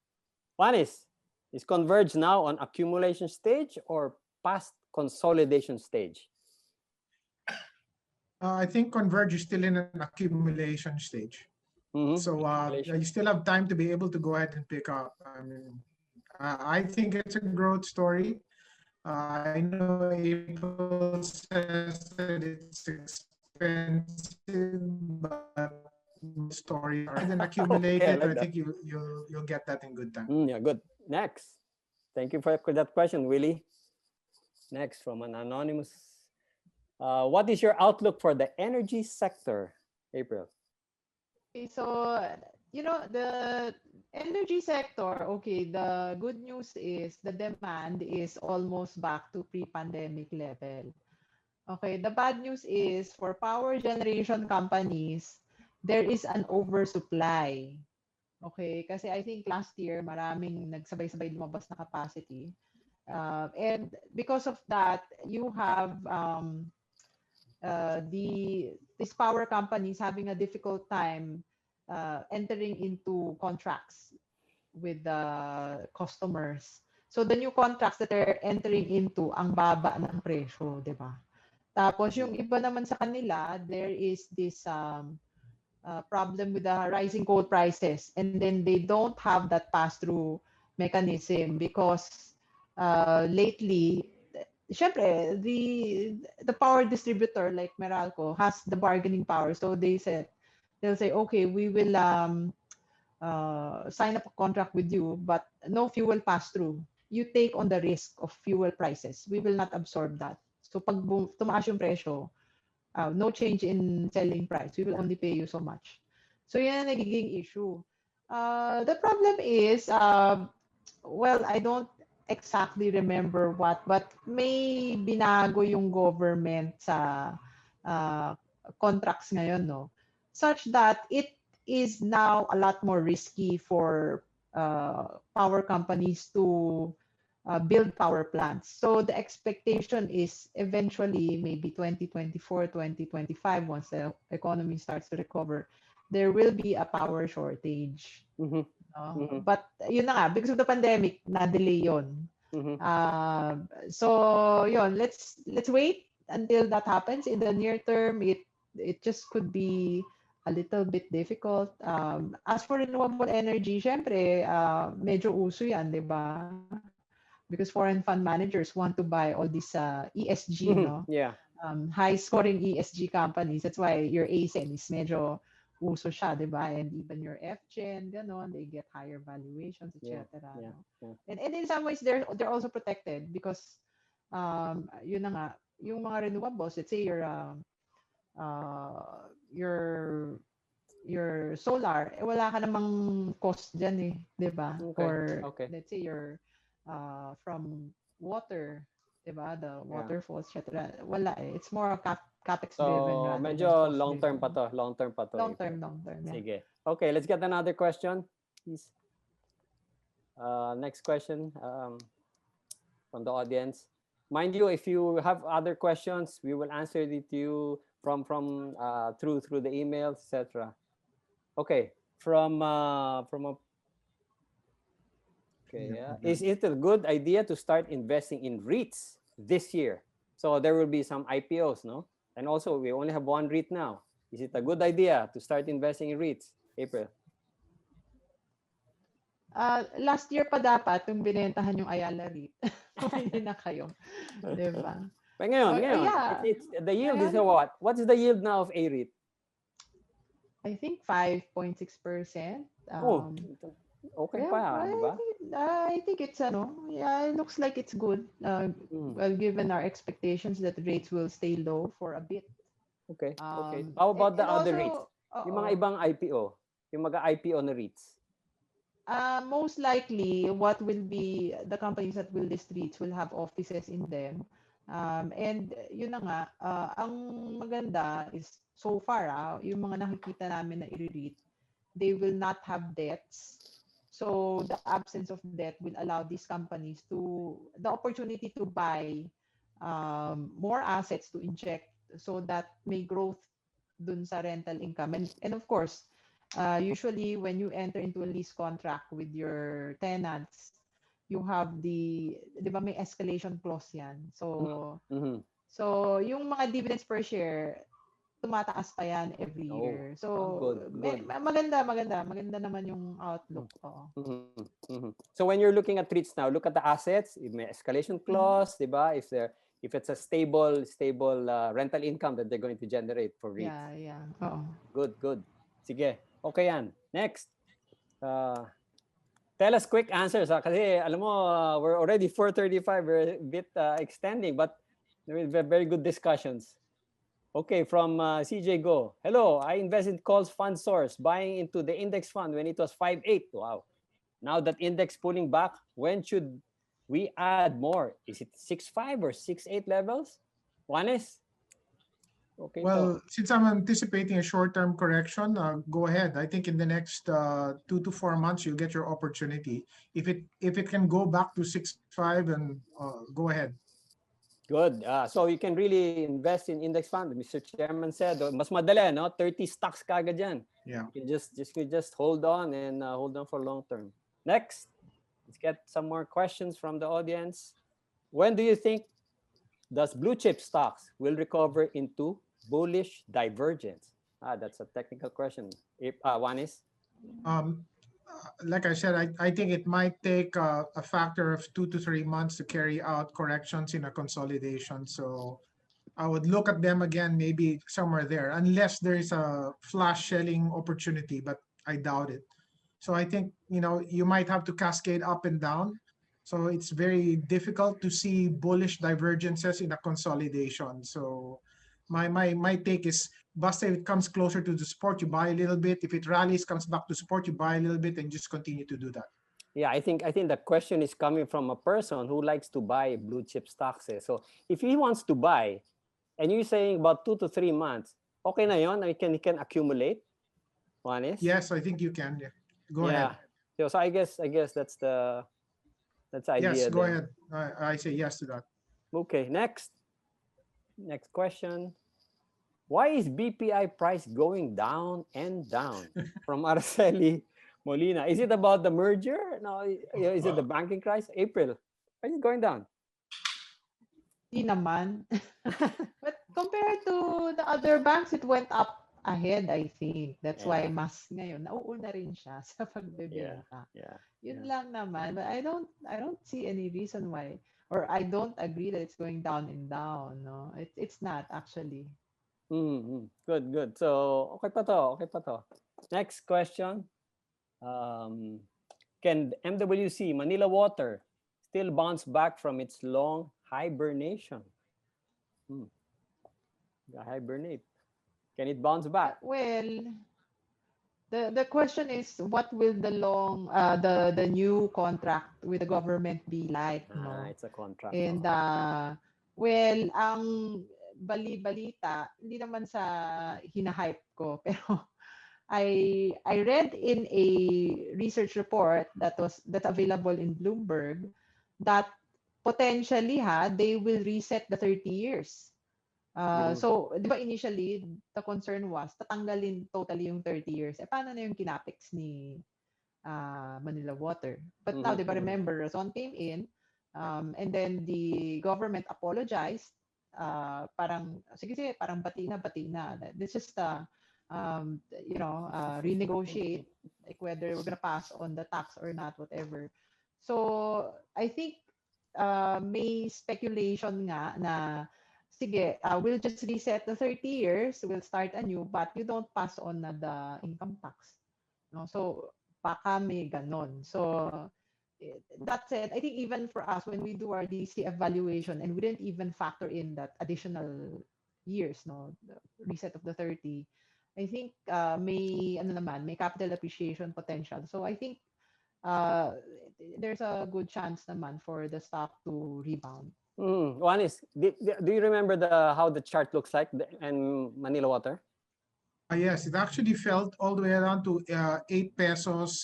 Juanis, is Converge now on accumulation stage or past consolidation stage? I think Converge is still in an accumulation stage. So you still have time to be able to go ahead and pick up. I mean, I think it's a growth story. I know April says that it's expensive, but story and then accumulate Okay, I it. like I that. think you'll get that in good time. Yeah, good. Next. Thank you for that question, Willie. Next, from an anonymous. What is your outlook for the energy sector, April? Okay, so the energy sector, okay, the good news is the demand is almost back to pre-pandemic level. Okay, the bad news is for power generation companies, there is an oversupply. Okay, kasi I think last year maraming nagsabay-sabay lumabas na capacity. And because of that, you have these power companies having a difficult time entering into contracts with the customers. So the new contracts that they're entering into, ang baba ng presyo, di ba? Tapos yung iba naman sa kanila, there is this problem with the rising coal prices, and then they don't have that pass-through mechanism because lately, syempre, the power distributor like Meralco has the bargaining power. So they'll say, okay, we will sign up a contract with you, but no fuel pass-through. You take on the risk of fuel prices. We will not absorb that. So pag tumaas yung presyo, no change in selling price. We will only pay you so much. So yan ang nagiging issue. The problem is, well, I don't exactly remember what, but may binago yung government sa contracts ngayon, no? Such that it is now a lot more risky for power companies to build power plants. So the expectation is eventually maybe 2024, 2025, once the economy starts to recover, there will be a power shortage. But yun na nga, because of the pandemic, na-delay yun. So yun, let's wait until that happens. In the near term, it just could be a little bit difficult. As for renewable energy, syempre, medyo uso yan, di ba? Because foreign fund managers want to buy all these ESG, no? Yeah. High-scoring ESG companies. That's why your ASEN is medyo uso siya, di ba? And even your FGen, ganon, they get higher valuations, etc. Yeah. And in some ways, they're also protected because yun na nga, yung mga renewables, let's say your solar, wala ka namang cost dyan eh, di ba? Or let's say you're from water, diba? The waterfalls, etc. Wala eh. It's more capex driven rather medyo than long-term pa to. Long-term. Yeah. Sige. Okay, let's get another question, please. Next question from the audience. Mind you, if you have other questions, we will answer it to you from through the emails, etc. Okay, from a is it a good idea to start investing in REITs this year? So there will be some IPOs, no? And also, we only have one REIT now. Is it a good idea to start investing in REITs? April? Last year pa dapat yung binentahan yung Ayala REIT. Pumili na kayo. Diba? But ngayon, yeah. it's the yield is what? What is the yield now of a REIT? I think 5.6%. Okay pa, di ba? I think it's it looks like it's good. Well, given our expectations that rates will stay low for a bit. Okay. How about the other REITs? Yung mga ibang IPO, yung mga-IPO na REITs? Most likely, what will be the companies that will list REITs will have offices in them. And yun na nga, ang maganda is so far, yung mga nakikita namin na i-REIT, they will not have debts. So the absence of debt will allow these companies the opportunity to buy more assets to inject so that may growth dun sa rental income. And of course, usually when you enter into a lease contract with your tenants, you have di ba may escalation clause yan. So, Mhm. so yung mga dividends per share, tumataas pa yan every Oh, year. So, good, good. maganda naman yung outlook. Oo. Mhm, mhm. So when you're looking at REITs now, look at the assets. If may escalation clause, di ba? If it's a stable rental income that they're going to generate for REITs. Yeah. Oo. Good. Sige. Okay yan. Next. Uh, tell us quick answers. Kasi alam mo, we're already 4:35. We're a bit extending, but we have very good discussions. Okay, from CJ Go. Hello, I invest in COL's fund source, buying into the index fund when it was 5.8. Wow. Now that index pulling back, when should we add more? Is it 6.5 or 6.8 levels? Juanis? Okay. Well, since I'm anticipating a short-term correction, go ahead. I think in the next 2 to 4 months, you'll get your opportunity. If it can go back to 6.5, and go ahead. Good. So you can really invest in index fund. Mr. Chairman said, mas madali, no? 30 stocks kagad yan. Yeah. You can just hold on and hold on for long term. Next, let's get some more questions from the audience. When do you think does blue chip stocks will recover into bullish divergence? That's a technical question. Juanis? Like I said, I think it might take a factor of 2 to 3 months to carry out corrections in a consolidation. So I would look at them again, maybe somewhere there, unless there is a flash selling opportunity, but I doubt it. So I think, you might have to cascade up and down. So it's very difficult to see bullish divergences in a consolidation. So my take is, basta if it comes closer to the support, you buy a little bit. If it rallies, comes back to support, you buy a little bit, and just continue to do that. Yeah, I think the question is coming from a person who likes to buy blue chip stocks. So if he wants to buy, and you're saying about 2 to 3 months, okay na yon, he can accumulate. Juanis? Yes, I think you can. Yeah. Go ahead. So I guess that's the idea. Yes, go there. ahead. I say yes to that. Okay, next question. Why is BPI price going down and down? From Araceli Molina. Is it about the merger? No, is it the banking crisis? April, are you going down? Hindi naman. But compared to the other banks, it went up ahead, I think. That's why mas ngayon nauuna rin siya sa pagbebenta. Yun lang naman. But I don't see any reason why, or I don't agree that it's going down and down. No, it's not actually. Good. So okay pa to. Next question. Can MWC Manila Water still bounce back from its long hibernation? Hibernate. Can it bounce back? Well, the question is, what will the new contract with the government be like? No? It's a contract. And well, ang bali-balita, hindi naman sa hinahype ko, pero I read in a research report that's available in Bloomberg that potentially they will reset the 30 years. So, di ba initially, the concern was tatanggalin totally yung 30 years. Paano na yung kinapex ni Manila Water? But now, di ba remember, Razon came in, and then the government apologized. Parang, sige, parang bati na. This is renegotiate, like whether we're gonna pass on the tax or not, whatever. So, I think may speculation nga na sige, we'll just reset the 30 years, we'll start anew, but you don't pass on the income tax. No? So, baka may ganon. So, that said, I think even for us, when we do our DC evaluation, and we didn't even factor in that additional years, no, the reset of the 30, I think may capital appreciation potential. So, I think there's a good chance naman for the stock to rebound. Juanis, do you remember how the chart looks like in Manila Water? Yes, it actually fell all the way around to 8 pesos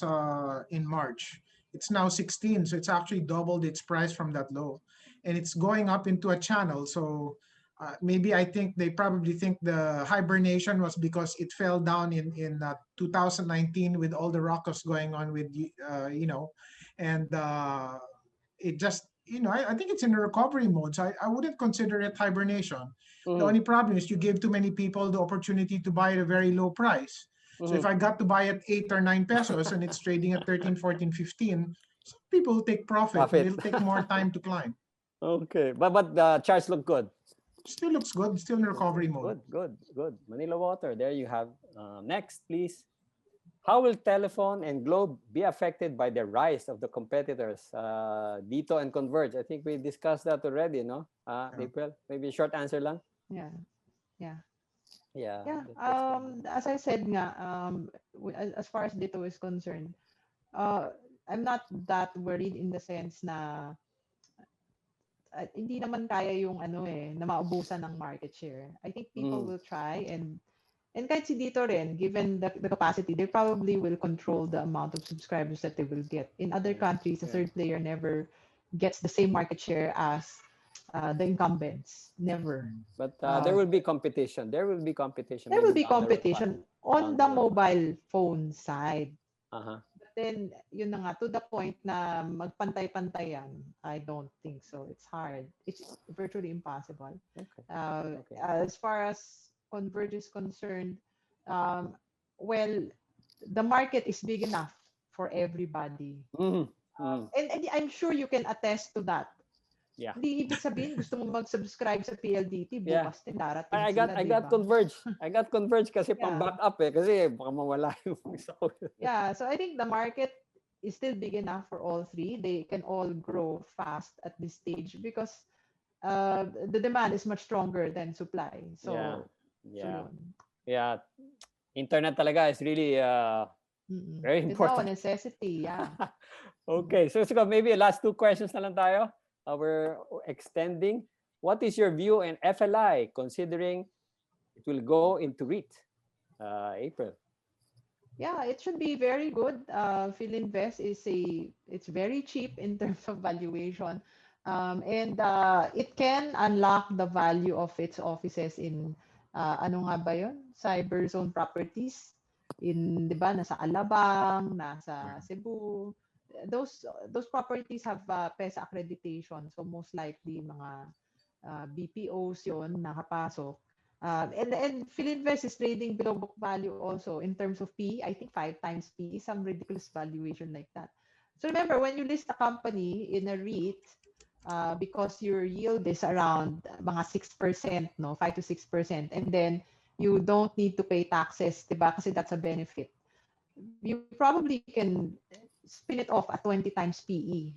in March. It's now 16, so it's actually doubled its price from that low. and it's going up into a channel. So maybe I think they probably think the hibernation was because it fell down in 2019 with all the ruckus going on with and it just I think it's in a recovery mode. So I wouldn't consider it hibernation. The only problem is you give too many people the opportunity to buy at a very low price. So if I got to buy at 8 or 9 pesos and it's trading at 13, 14, 15, some people will take profit. It'll take more time to climb. Okay, but the charts look good. Still looks good. Still in recovery mode. Good. Manila Water. There you have. Next, please. How will telephone and Globe be affected by the rise of the competitors, DITO and Converge? I think we discussed that already, no? April, maybe a short answer lang. Yeah. As I said nga, as far as DITO is concerned, I'm not that worried in the sense na hindi naman kaya yung na maubusan ng market share. I think people will try and kahit si Dito rin, given the capacity, they probably will control the amount of subscribers that they will get. In other countries, a third player never gets the same market share as the incumbents. Never. But there will be competition. There will be competition. There will be competition on the mobile phone side. But then, yun na nga, to the point na magpantay-pantayan, I don't think so. It's hard. It's virtually impossible. As far as Converge is concerned, well, the market is big enough for everybody. And I'm sure you can attest to that. Yeah. Di ibig sabihin, gusto mo mag-subscribe sa PLDT, bukas din darating I sila, got Converge. I got Converge kasi pang backup kasi baka mawala yung isa ko. Yeah, so I think the market is still big enough for all three. They can all grow fast at this stage because the demand is much stronger than supply. So internet talaga is really very important. It's a necessity, Okay, so maybe last two questions na lang tayo. We're extending. What is your view in FLI considering it will go into REIT? April. Yeah, it should be very good. Philinvest it's very cheap in terms of valuation. And it can unlock the value of its offices in ano nga ba yun? Cyberzone properties in, 'di ba, nasa Alabang, nasa Cebu. Those properties have PESA accreditation, so most likely mga BPOs yon nakapasok. And Philinvest is trading below book value also in terms of PE. I think 5 times PE, some ridiculous valuation like that. So remember, when you list a company in a REIT, because your yield is around mga 6%, no, 5 to 6%, and then you don't need to pay taxes, diba? Kasi that's a benefit. You probably can spin it off at 20 times PE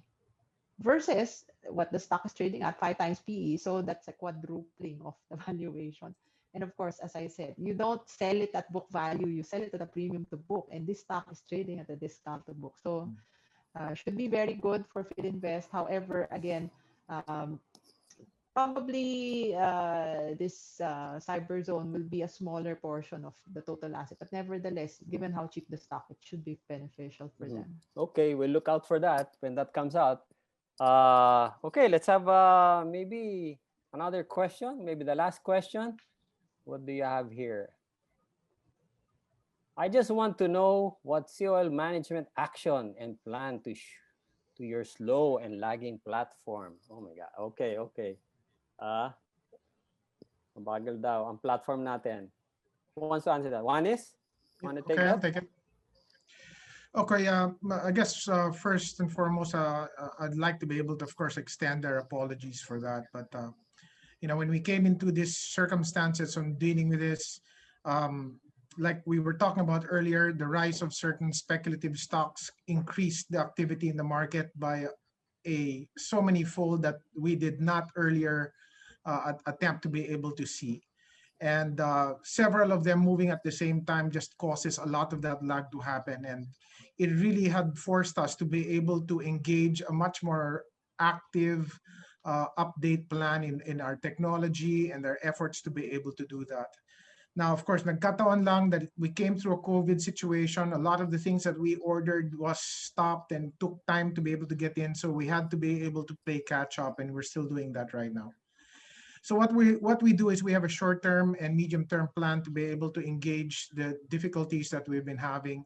versus what the stock is trading at 5 times PE. So that's a quadrupling of the valuation. And of course, as I said, you don't sell it at book value, you sell it at a premium to book, and this stock is trading at a discount to book. So should be very good for Philinvest. However, again, probably this Cyberzone will be a smaller portion of the total asset. But nevertheless, given how cheap the stock, it should be beneficial for them. Okay, we'll look out for that when that comes out. Okay, let's have maybe another question, maybe the last question. What do you have here? I just want to know what COL management action and plan to your slow and lagging platform. Oh my God. Okay. Mabagal daw ang platform natin. Who wants to answer that? Juanis? Want to take that? I'll take it. Okay, I guess first and foremost, I'd like to be able to, of course, extend our apologies for that. But, when we came into these circumstances on dealing with this, like we were talking about earlier, the rise of certain speculative stocks increased the activity in the market by so many fold that we did not earlier attempt to be able to see. And several of them moving at the same time just causes a lot of that lag to happen. And it really had forced us to be able to engage a much more active update plan in our technology and our efforts to be able to do that. Now, of course, nagkataon lang that we came through a COVID situation. A lot of the things that we ordered was stopped and took time to be able to get in. So we had to be able to play catch up, and we're still doing that right now. So what we do is we have a short-term and medium-term plan to be able to engage the difficulties that we've been having.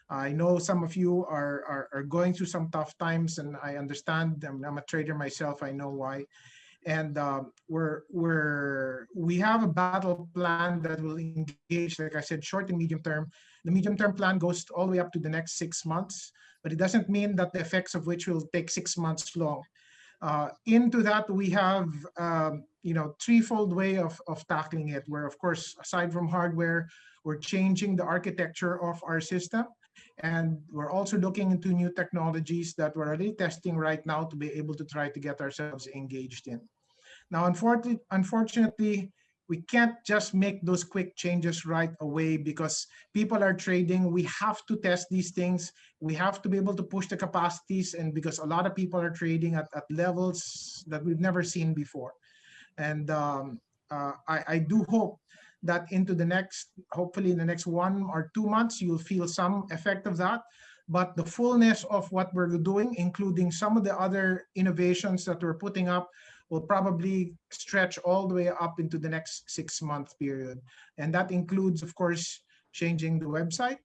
I know some of you are going through some tough times, and I understand. I'm a trader myself. I know why. And we have a battle plan that will engage, like I said, short and medium term. The medium term plan goes all the way up to the next 6 months, but it doesn't mean that the effects of which will take 6 months long. Into that, we have threefold way of tackling it, where of course, aside from hardware, we're changing the architecture of our system, and we're also looking into new technologies that we're already testing right now to be able to try to get ourselves engaged in. Now, unfortunately, we can't just make those quick changes right away because people are trading. We have to test these things. We have to be able to push the capacities, and because a lot of people are trading at levels that we've never seen before. And I do hope that hopefully in the next 1 or 2 months, you'll feel some effect of that. But the fullness of what we're doing, including some of the other innovations that we're putting up, will probably stretch all the way up into the next 6-month period. And that includes, of course, changing the website,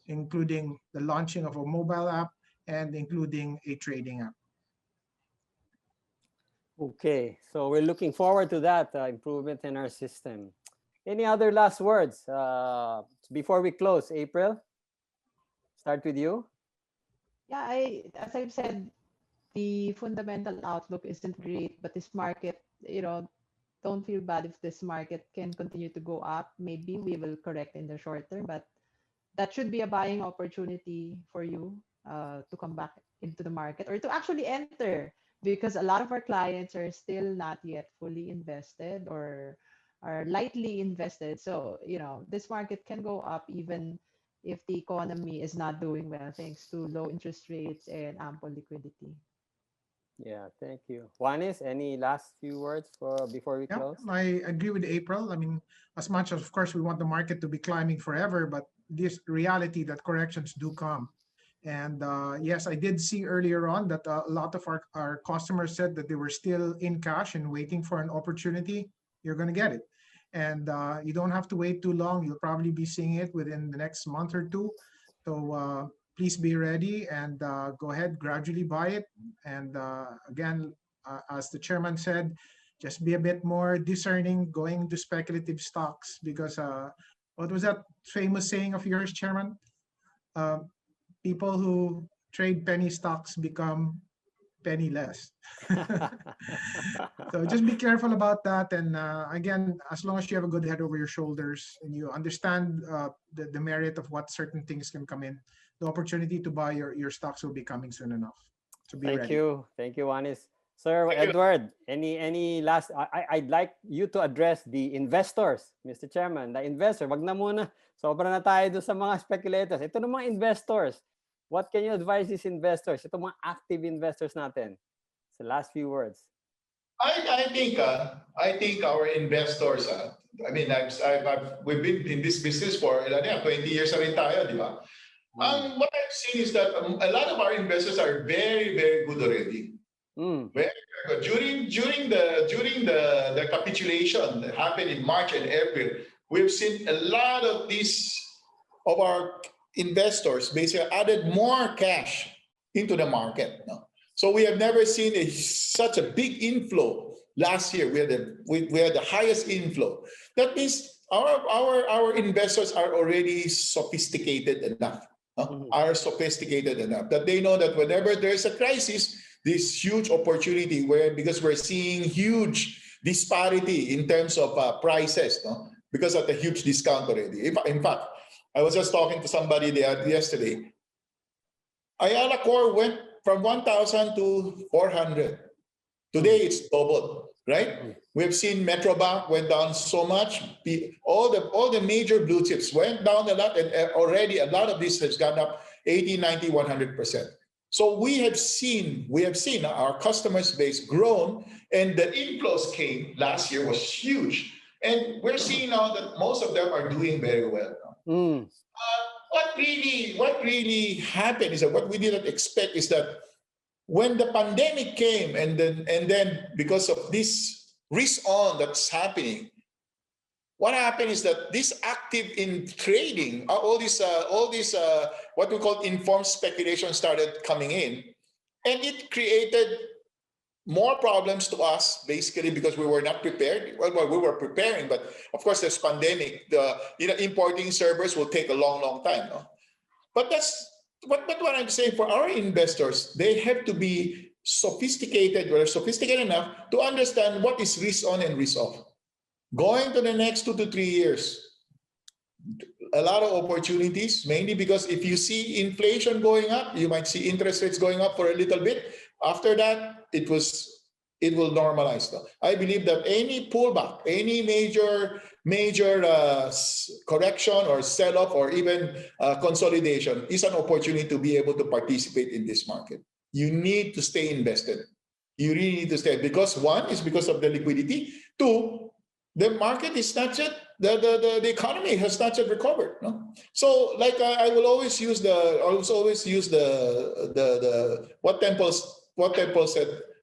including the launching of a mobile app, and including a trading app. Okay, so we're looking forward to that improvement in our system. Any other last words before we close? April, start with you. Yeah, as I've said, the fundamental outlook isn't great, but this market, don't feel bad if this market can continue to go up. Maybe we will correct in the short term, but that should be a buying opportunity for you to come back into the market or to actually enter, because a lot of our clients are still not yet fully invested or are lightly invested. So, this market can go up even if the economy is not doing well, thanks to low interest rates and ample liquidity. Yeah, thank you. Juanis, any last few words before we close? I agree with April. I mean, as much as, of course, we want the market to be climbing forever, but this reality that corrections do come. And yes, I did see earlier on that a lot of our customers said that they were still in cash and waiting for an opportunity. You're going to get it. And you don't have to wait too long. You'll probably be seeing it within the next month or two. So please be ready and go ahead, gradually buy it. And again, as the chairman said, just be a bit more discerning going into speculative stocks, because what was that famous saying of yours, Chairman? People who trade penny stocks become penniless. So just be careful about that. And again, as long as you have a good head over your shoulders and you understand the merit of what certain things can come in, the opportunity to buy your stocks will be coming soon enough. So be ready. Thank you, Juanis. Sir Edward, any last? I'd like you to address the investors, Mr. Chairman. The investor, wag na muna. Sobra na tayo doon sa mga speculators. Ito na mga investors. What can you advise these investors? Ito mga active investors natin. It's the last few words. I think our investors. We've been in this business for 20 years na rin tayo, di ba? What I've seen is that a lot of our investors are very, very good already. Very good. During the capitulation that happened in March and April, we've seen a lot of our investors basically added more cash into the market. No? So we have never seen such a big inflow. Last year we had the highest inflow. That means our investors are already sophisticated enough. Are sophisticated enough that they know that whenever there's a crisis, this huge opportunity because we're seeing huge disparity in terms of prices, no? Because of the huge discount already. In fact, I was just talking to somebody there yesterday. Ayala Core went from 1,000 to 400. Today it's doubled, right? We've seen Metrobank went down so much. All the major blue chips went down a lot, and already a lot of this has gone up 80, 90, 100%. So we have seen our customers base grown, and the inflows came last year was huge. And we're seeing now that most of them are doing very well. Mm. What really happened is that what we didn't expect is that when the pandemic came, and then because of this risk on that's happening, what happened is that this active in trading, all these what we call informed speculation started coming in, and it created more problems to us, basically, because we were not prepared. Well, we were preparing, but of course, there's pandemic. Importing servers will take a long time. No? But what I'm saying, for our investors, they have to be sophisticated enough to understand what is risk on and risk off. Going to the next 2 to 3 years, a lot of opportunities, mainly because if you see inflation going up, you might see interest rates going up for a little bit. After that, it will normalize. I believe that any pullback, any major correction or sell-off or even consolidation is an opportunity to be able to participate in this market. You need to stay invested. You really need to stay, because one is because of the liquidity. Two, the market is not yet, the economy has not yet recovered. No? So like I will always use what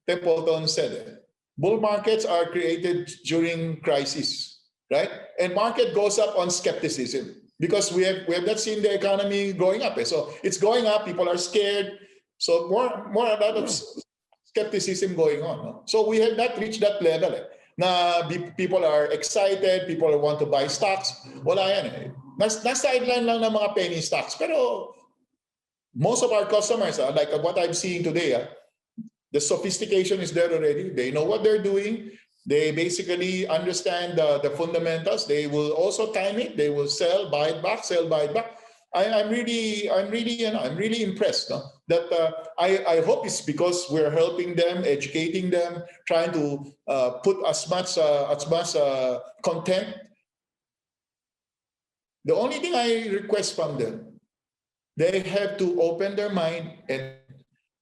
Templeton said. Bull markets are created during crisis, right? And market goes up on skepticism, because we have not seen the economy going up. So it's going up, people are scared. So more a lot of skepticism going on. No? So we have not reached that level. People are excited, people want to buy stocks. Wala yan. Nasa-sideline lang ng mga penny stocks. Pero most of our customers, like what I'm seeing today, the sophistication is there already. They know what they're doing. They basically understand the fundamentals. They will also time it. They will sell, buy it back, sell, buy it back. I'm really impressed. No? That I hope it's because we're helping them, educating them, trying to put as much content. The only thing I request from them, they have to open their mind, and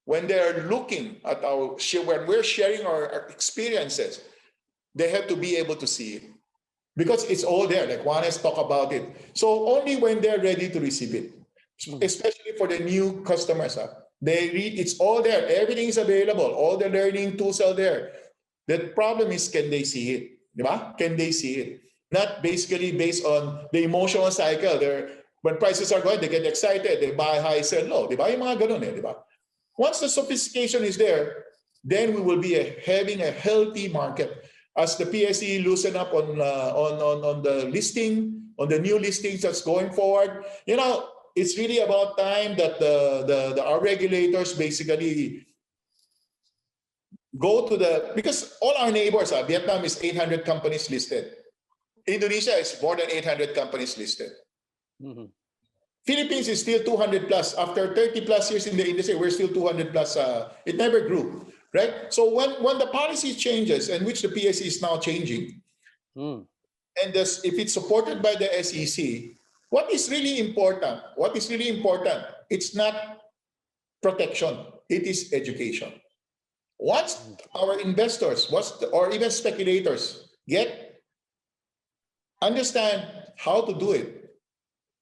when they are looking at when we're sharing our experiences, they have to be able to see it. Because it's all there, like Juanis talk about it. So only when they're ready to receive it, especially for the new customers, they read, it's all there. Everything is available. All the learning tools are there. The problem is, can they see it? Diba? Can they see it? Not basically based on the emotional cycle. When prices are going, they get excited. They buy high, sell low. Diba? Yung mga ganun diba? Once the sophistication is there, then we will be having a healthy market. As the PSE loosen up on the listing, on the new listings that's going forward, it's really about time that our regulators basically go to because all our neighbors, Vietnam is 800 companies listed. Indonesia is more than 800 companies listed. Mm-hmm. Philippines is still 200 plus. After 30 plus years in the industry, we're still 200 plus. It never grew. Right? So when the policy changes, and which the PSE is now changing, and if it's supported by the SEC, what is really important, it's not protection, it is education. Once our investors, or even speculators understand how to do it,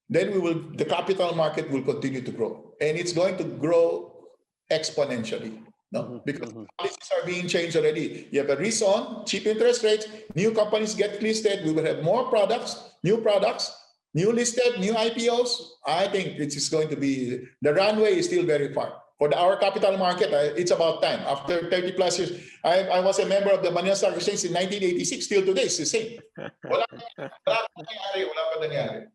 then the capital market will continue to grow. And it's going to grow exponentially. No, because policies are being changed already. You have a risk on, cheap interest rates, new companies get listed, we will have more products, new listed, new IPOs. I think it is going to be, the runway is still very far. For our capital market, it's about time. After 30 plus years, I was a member of the Manila Stock Exchange in 1986, still today, it's the same. Wala pa nangyari.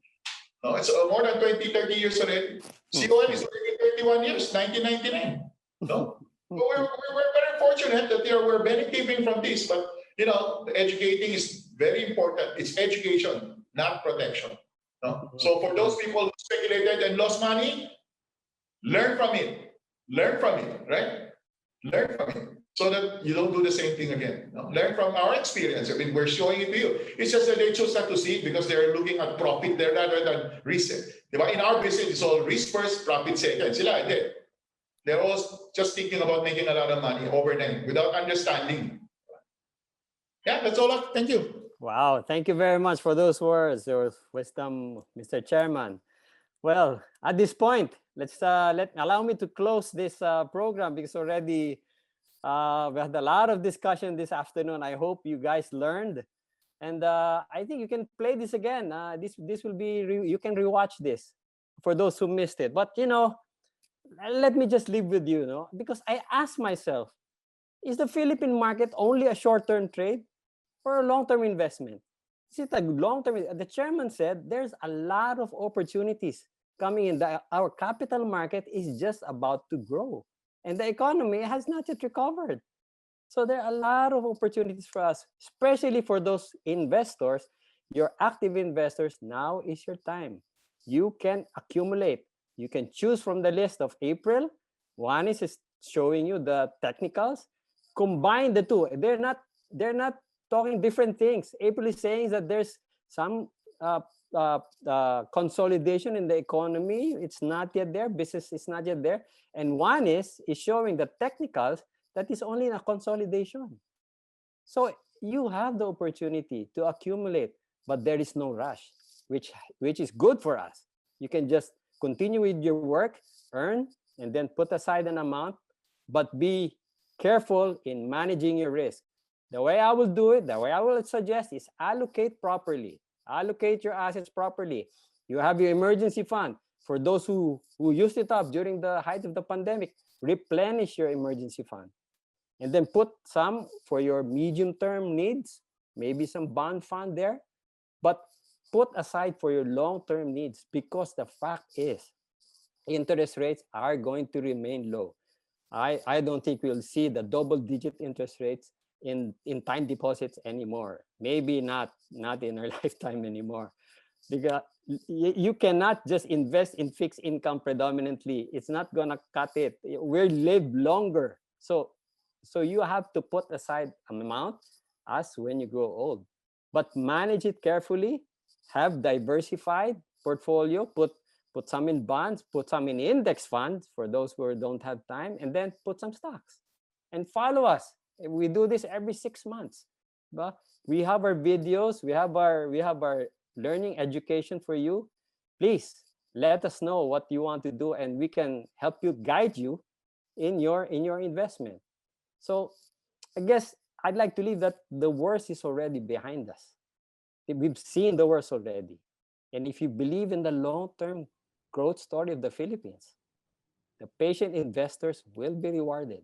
No, it's more than 20, 30 years already. COL is already 31 years, 1999. No? We're very fortunate that we're benefiting from this, but educating is very important. It's education, not protection. No? So for those people who speculated and lost money, learn from it, right? Learn from it, so that you don't do the same thing again. No? Learn from our experience. I mean, we're showing it to you. It's just that they choose not to see it because they're looking at profit there rather than risk. In our business, it's all risk first, profit second. Sila, hindi. They're all just thinking about making a lot of money overnight without understanding. Yeah, that's all. Thank you. Wow, thank you very much for those words, your wisdom, Mr. Chairman. Well, at this point, allow me to close this program because already we had a lot of discussion this afternoon. I hope you guys learned, and I think you can play this again. This will be you can rewatch this for those who missed it. But let me just leave with you, because I asked myself, is the Philippine market only a short-term trade or a long-term investment? Is it a long-term? The chairman said there's a lot of opportunities coming in. Our capital market is just about to grow, and the economy has not yet recovered. So there are a lot of opportunities for us, especially for those investors. Your active investors, now is your time. You can accumulate. You can choose from the list of April. Juanis is showing you the technicals. Combine the two. They're not talking different things. April is saying that there's some consolidation in the economy. It's not yet there. Business is not yet there. And Juanis is showing the technicals that is only in a consolidation. So you have the opportunity to accumulate, but there is no rush, which is good for us. You can just continue with your work, earn, and then put aside an amount, but be careful in managing your risk. The way I will do it, the way I will suggest is allocate properly. Allocate your assets properly. You have your emergency fund. For those who used it up during the height of the pandemic, replenish your emergency fund. And then put some for your medium-term needs, maybe some bond fund there, but put aside for your long-term needs, because the fact is interest rates are going to remain low. I don't think we'll see the double-digit interest rates in time deposits anymore. Maybe not in our lifetime anymore. Because you cannot just invest in fixed income predominantly. It's not gonna cut it. We'll live longer. So you have to put aside an amount as when you grow old. But manage it carefully. Have diversified portfolio. Put some in bonds, put some in index funds for those who don't have time, and then put some stocks. And follow us. We do this every 6 months. But we have our videos, we have our learning education for you. Please let us know what you want to do, and we can help you, guide you in your investment. So I guess I'd like to leave that the worst is already behind us. We've seen the worst already. And if you believe in the long-term growth story of the Philippines, the patient investors will be rewarded.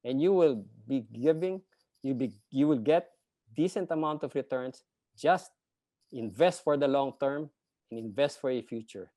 And you will be giving, you will get decent amount of returns. Just invest for the long term and invest for your future.